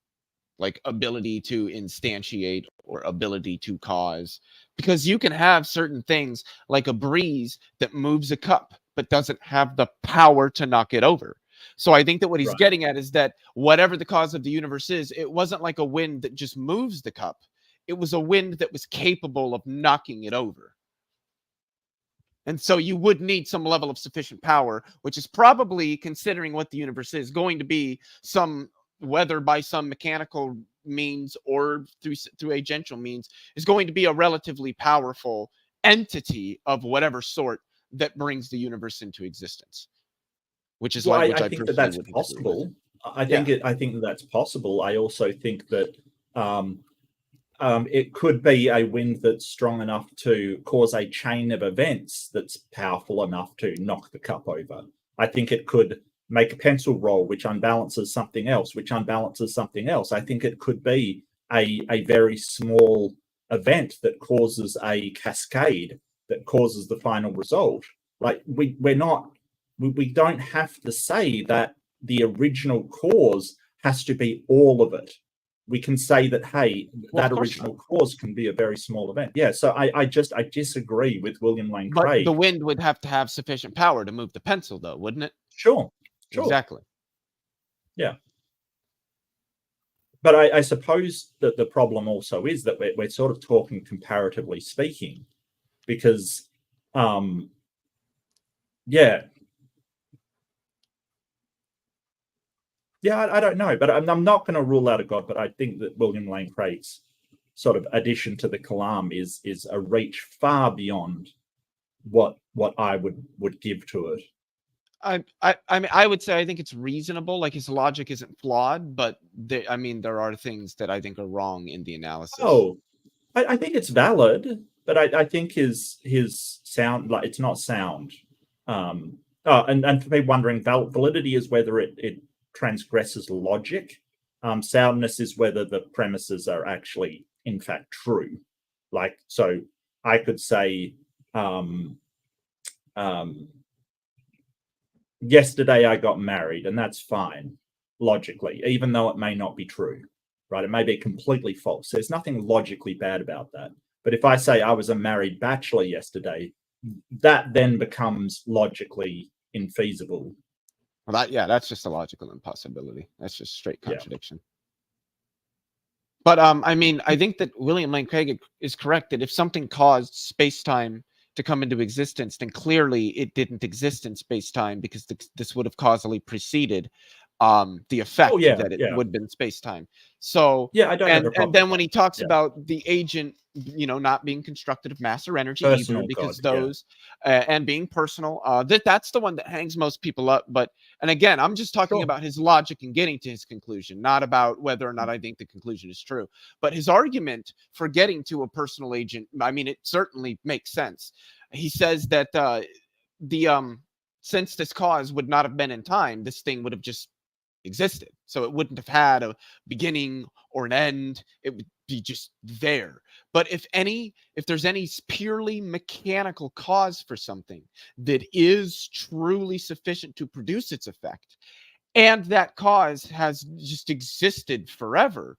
like ability to instantiate or ability to cause. Because you can have certain things like a breeze that moves a cup, but doesn't have the power to knock it over. So I think that what he's getting at is that whatever the cause of the universe is, it wasn't like a wind that just moves the cup. It was a wind that was capable of knocking it over. And so you would need some level of sufficient power, which is probably, considering what the universe is, going to be some, whether by some mechanical means or through agential means, is going to be a relatively powerful entity of whatever sort that brings the universe into existence. Which is I I think that's possible. I think that's possible. I also think that it could be a wind that's strong enough to cause a chain of events that's powerful enough to knock the cup over. I think it could make a pencil roll, which unbalances something else, which unbalances something else. I think it could be a very small event that causes a cascade that causes the final result. Like we don't have to say that the original cause has to be all of it. We can say that, hey, that original cause can be a very small event. Yeah, so I disagree with William Lane Craig. But the wind would have to have sufficient power to move the pencil, though, wouldn't it? Sure. Exactly. Yeah. But I suppose that the problem also is that we're sort of talking comparatively speaking, because, I don't know, but I'm not going to rule out a God. But I think that William Lane Craig's sort of addition to the Kalam is a reach far beyond what I would give to it. I mean, I would say I think it's reasonable. Like, his logic isn't flawed, but there are things that I think are wrong in the analysis. Oh, I think it's valid, but I think his sound, like, it's not sound. And for me wondering, validity is whether it transgresses logic. Soundness is whether the premises are actually in fact true. Like, so I could say, yesterday I got married, and that's fine logically, even though it may not be true, right? It may be completely false. There's nothing logically bad about that. But if I say I was a married bachelor yesterday, that then becomes logically infeasible. Well, that's just a logical impossibility. That's just straight contradiction. Yeah. But I mean, I think that William Lane Craig is correct that if something caused space-time to come into existence, then clearly it didn't exist in space-time, because this would have causally preceded the effect that it would have been space-time. So I don't have a problem. And then when he talks about the agent, not being constructed of mass or energy personal either, because those and being personal, that's the one that hangs most people up. And again, I'm just talking about his logic in getting to his conclusion, not about whether or not I think the conclusion is true. But his argument for getting to a personal agent, I mean, it certainly makes sense. He says that since this cause would not have been in time, this thing would have just existed. So it wouldn't have had a beginning or an end. It would be just there. But if there's any purely mechanical cause for something that is truly sufficient to produce its effect, and that cause has just existed forever,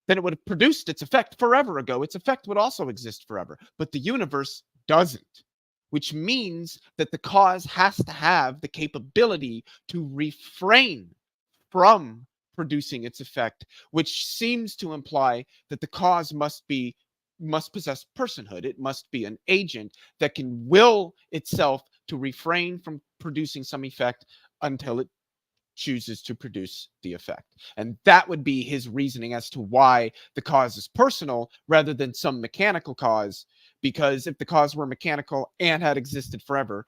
then it would have produced its effect forever ago. Its effect would also exist forever. But the universe doesn't, which means that the cause has to have the capability to refrain from producing its effect, which seems to imply that the cause must possess personhood. It must be an agent that can will itself to refrain from producing some effect until it chooses to produce the effect. And that would be his reasoning as to why the cause is personal rather than some mechanical cause, because if the cause were mechanical and had existed forever,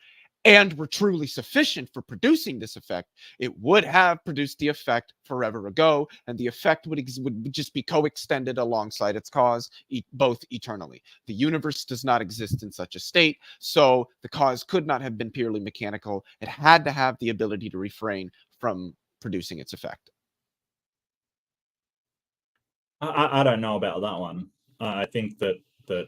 and were truly sufficient for producing this effect, it would have produced the effect forever ago, and the effect would just be co-extended alongside its cause, both eternally. The universe does not exist in such a state, so the cause could not have been purely mechanical. It had to have the ability to refrain from producing its effect. I don't know about that one. I think that but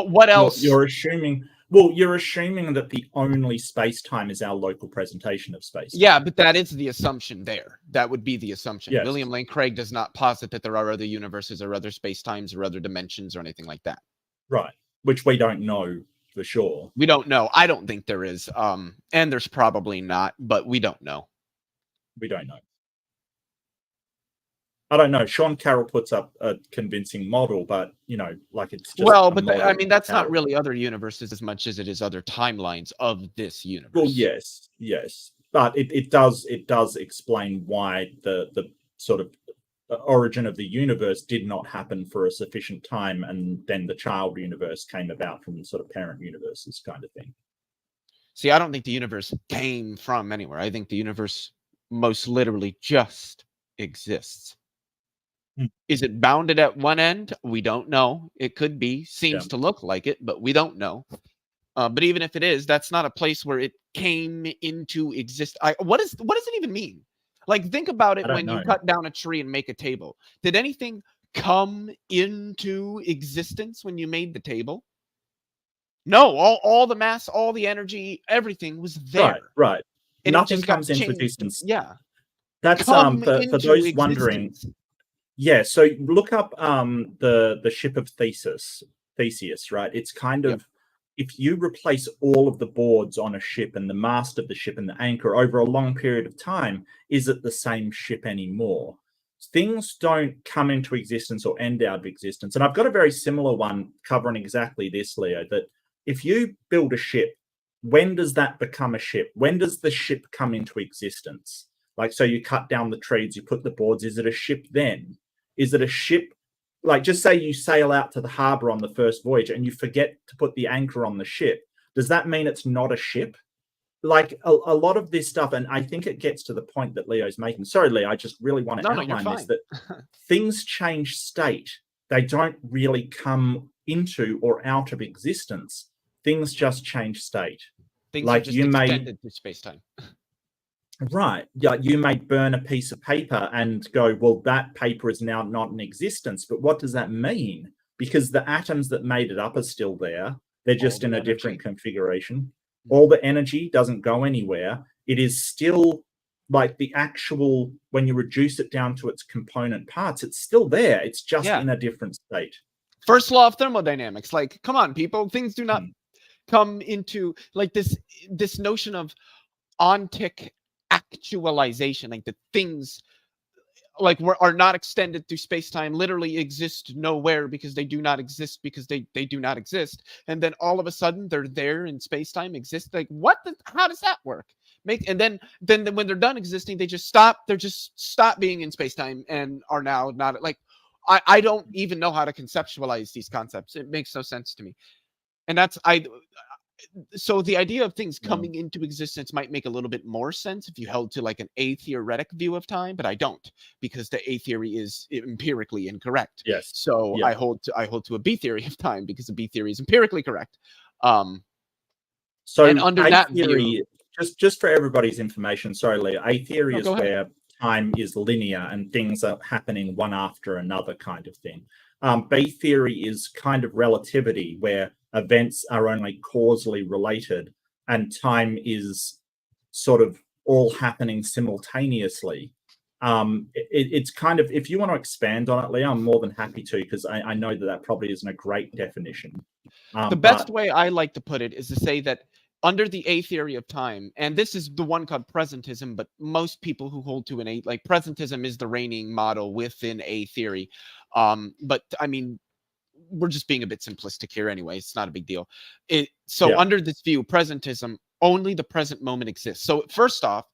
what else? You're assuming. Well, you're assuming that the only space-time is our local presentation of space. Yeah, but that is the assumption there. That would be the assumption. Yes. William Lane Craig does not posit that there are other universes or other space-times or other dimensions or anything like that. Right. Which we don't know for sure. We don't know. I don't think there is. And there's probably not, but we don't know. We don't know. I don't know. Sean Carroll puts up a convincing model, but like it's just I mean, that's not really other universes as much as it is other timelines of this universe. Well, yes, but it does explain why the sort of origin of the universe did not happen for a sufficient time, and then the child universe came about from sort of parent universes, kind of thing. See, I don't think the universe came from anywhere. I think the universe most literally just exists. Is it bounded at one end? We don't know. It could be. Seems to look like it, but we don't know. But even if it is, that's not a place where it came into exist. What does it even mean? Like, think about it when you cut down a tree and make a table. Did anything come into existence when you made the table? No. All the mass, all the energy, everything was there. Right. And nothing comes into existence. Yeah. That's for those wondering. Yeah, so look up the ship of Theseus, right? It's kind of, if you replace all of the boards on a ship and the mast of the ship and the anchor over a long period of time, is it the same ship anymore? Things don't come into existence or end out of existence. And I've got a very similar one covering exactly this, Leo, that if you build a ship, when does that become a ship? When does the ship come into existence? Like, so you cut down the trees, you put the boards, is it a ship then? Is it a ship? Like, just say you sail out to the harbor on the first voyage and you forget to put the anchor on the ship. Does that mean it's not a ship? Like, a lot of this stuff, and I think it gets to the point that Leo's making. Sorry, Leo, I just really want to outline this, that things change state. They don't really come into or out of existence. Things just change state. Things like, are just extended through space-time. Right. Yeah, you may burn a piece of paper and go, well, that paper is now not in existence. But what does that mean? Because the atoms that made it up are still there. They're just in a different configuration. All the energy doesn't go anywhere. It is still like the actual, when you reduce it down to its component parts, it's still there. It's just in a different state. First law of thermodynamics. Like, come on, people. Things do not come into, like, this notion of ontic actualization, like the things like are not extended through space-time, literally exist nowhere because they do not exist because they do not exist, and then all of a sudden they're there in space-time, exist. Like, how does that work? And then when they're done existing, they just stop being in space-time and are now not. Like, I don't even know how to conceptualize these concepts. It makes no sense to me. And so the idea of things coming into existence might make a little bit more sense if you held to like an a-theoretic view of time, but I don't, because the A theory is empirically incorrect. Yes. So I hold to a B theory of time because the B theory is empirically correct. So and under that theory, view, just for everybody's information, sorry, Leo, A theory is where time is linear and things are happening one after another, kind of thing. B theory is kind of relativity, where events are only causally related and time is sort of all happening simultaneously. It's kind of, if you want to expand on it, Leo, I'm more than happy to, because I know that probably isn't a great definition. The best way I like to put it is to say that under the A theory of time, and this is the one called presentism, but most people who hold to an A, like presentism is the reigning model within A theory. But I mean, we're just being a bit simplistic here anyway. It's not a big deal. Under this view, presentism, only the present moment exists. So first off,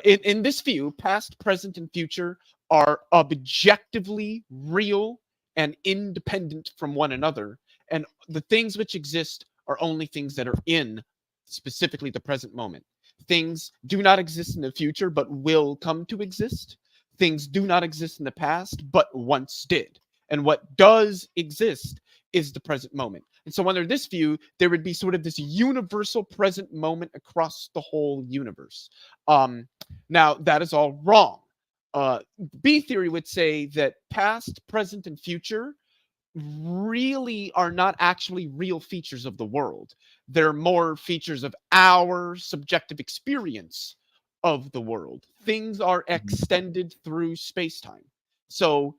in this view, past, present, and future are objectively real and independent from one another. And the things which exist are only things that are in specifically the present moment. Things do not exist in the future, but will come to exist. Things do not exist in the past, but once did. And what does exist is the present moment. And so under this view, there would be sort of this universal present moment across the whole universe. Now, that is all wrong. B theory would say that past, present, and future really are not actually real features of the world. They're more features of our subjective experience of the world. Things are extended through space-time. So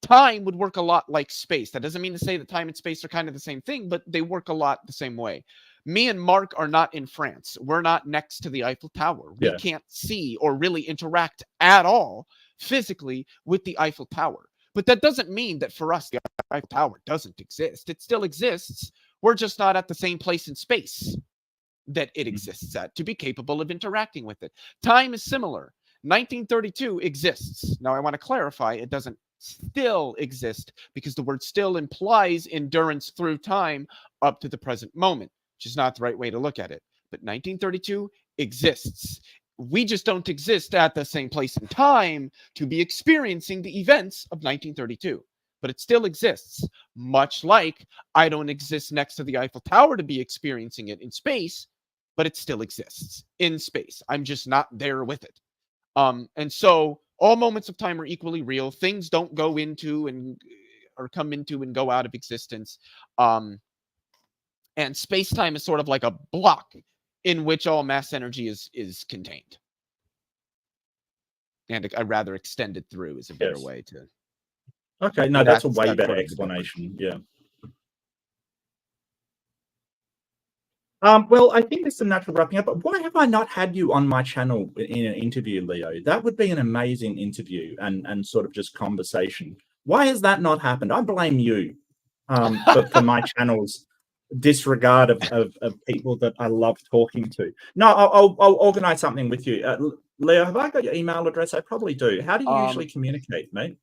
time would work a lot like space. That doesn't mean to say that time and space are kind of the same thing, but they work a lot the same way. Me and Mark are not in France. We're not next to the Eiffel Tower. We can't see or really interact at all physically with the Eiffel Tower. But that doesn't mean that for us, the Eiffel Tower doesn't exist. It still exists. We're just not at the same place in space that it exists at to be capable of interacting with it. Time is similar. 1932 exists. Now, I want to clarify, it doesn't still exist because the word still implies endurance through time up to the present moment, which is not the right way to look at it. But 1932 exists. We just don't exist at the same place in time to be experiencing the events of 1932. But it still exists, much like I don't exist next to the Eiffel Tower to be experiencing it in space, but it still exists in space. I'm just not there with it. And so all moments of time are equally real. Things don't go into and or come into and go out of existence. And space-time is sort of like a block in which all mass energy is contained. And a rather extended through is a better way to... Okay, no, that's a way better explanation. Yeah. Well, I think this is a natural wrapping up, but why have I not had you on my channel in an interview, Leo? That would be an amazing interview and sort of just conversation. Why has that not happened? I blame you for my channel's disregard of people that I love talking to. No, I'll organize something with you. Leo, have I got your email address? I probably do. How do you usually communicate, mate?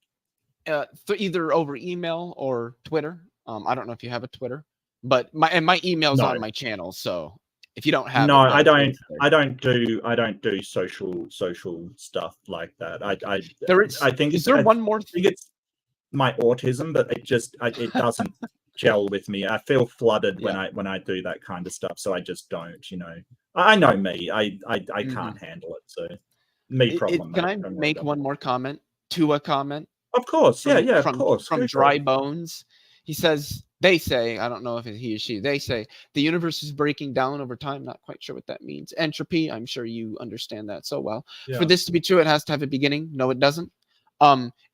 Either over email or Twitter. I don't know if you have a Twitter, but my email's on my channel. So if you don't have, I don't do social stuff like that. I think is there one more thing? It's my autism, but it doesn't gel with me. I feel flooded when I do that kind of stuff. So I just don't. You know, I know me. I can't handle it. So me problem. Can I make one more comment to a comment? Of course, of course. From Dry Bones, he says, they say, I don't know if it's he or she, they say, the universe is breaking down over time. Not quite sure what that means. Entropy, I'm sure you understand that so well. Yeah. For this to be true, it has to have a beginning. No, it doesn't.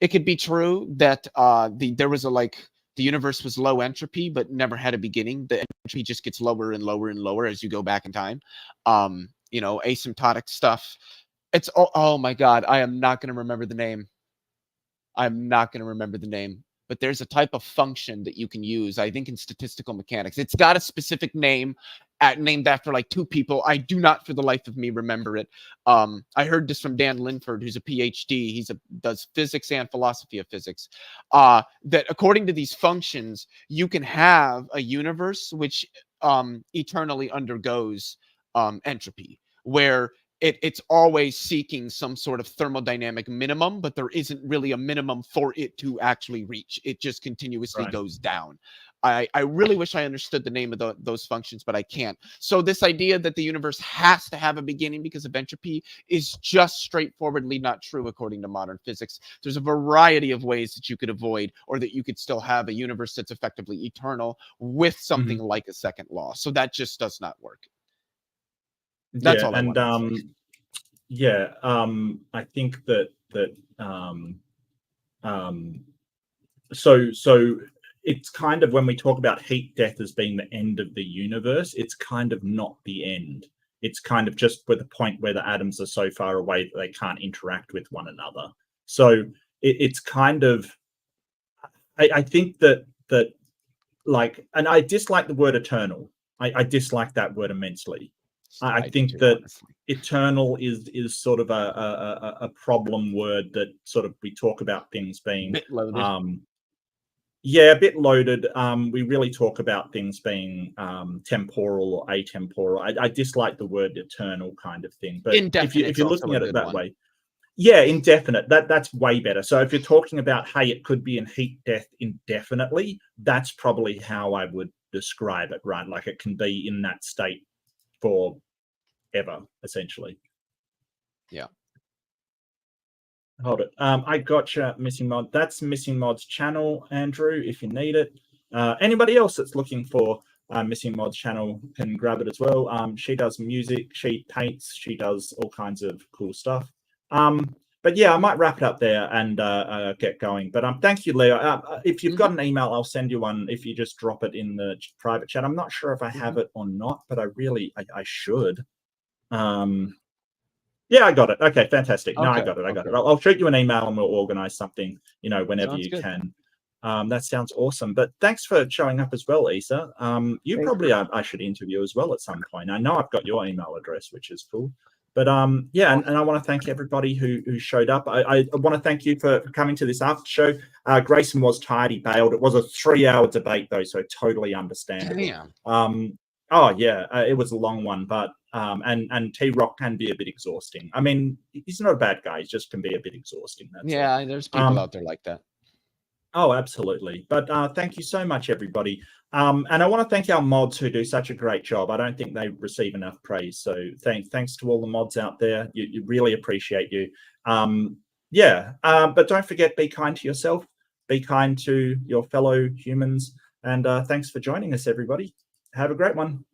It could be true that there was the universe was low entropy, but never had a beginning. The entropy just gets lower and lower and lower as you go back in time. You know, asymptotic stuff. It's, oh my God, I am not going to remember the name. But there's a type of function that you can use, I think, in statistical mechanics. It's got a specific name named after like two people. I do not for the life of me remember it. I heard this from Dan Linford, who's a PhD. Does physics and philosophy of physics. That according to these functions, you can have a universe which eternally undergoes entropy, where it's always seeking some sort of thermodynamic minimum, but there isn't really a minimum for it to actually reach. It just continuously goes down. I really wish I understood the name of those functions, but I can't. So this idea that the universe has to have a beginning because of entropy is just straightforwardly not true according to modern physics. There's a variety of ways that you could avoid, or that you could still have a universe that's effectively eternal with something like a second law. So that just does not work. That's all I want to say. I think so it's kind of, when we talk about heat death as being the end of the universe, it's kind of not the end. It's kind of just with the point where the atoms are so far away that they can't interact with one another. So it's kind of, I think that like, and I dislike the word eternal. I dislike that word immensely. I think that eternal is sort of a problem word that sort of we talk about things being bit loaded. Yeah, a bit loaded. We really talk about things being temporal or atemporal. I dislike the word eternal kind of thing. But if you're looking at it that way, yeah, indefinite. That's way better. So if you're talking about, hey, it could be in heat death indefinitely, that's probably how I would describe it, right? Like it can be in that state forever, essentially. Yeah. Hold it. I gotcha, Missing Mod. That's Missing Mod's channel, Andrew, if you need it. Anybody else that's looking for Missing Mod's channel can grab it as well. She does music, she paints, she does all kinds of cool stuff. But yeah, I might wrap it up there and get going. But thank you, Leo. If you've got an email, I'll send you one if you just drop it in the private chat. I'm not sure if I have it or not, but I should. Yeah, I got it. Okay, fantastic. No, I got it. I'll shoot you an email and we'll organize something, whenever you can. That sounds awesome. But thanks for showing up as well, Isa. You probably I should interview as well at some point. I know I've got your email address, which is cool. But yeah, and I want to thank everybody who showed up. I want to thank you for coming to this after show. Grayson was tired, he bailed. It was a 3-hour debate though, so totally understandable. Oh yeah, it was a long one, but and TRock can be a bit exhausting. I mean, he's not a bad guy; he just can be a bit exhausting. That's all. There's people out there like that. Oh, absolutely. But thank you so much, everybody. And I want to thank our mods who do such a great job. I don't think they receive enough praise. So thanks to all the mods out there. You really appreciate you. But don't forget, be kind to yourself. Be kind to your fellow humans. And thanks for joining us, everybody. Have a great one.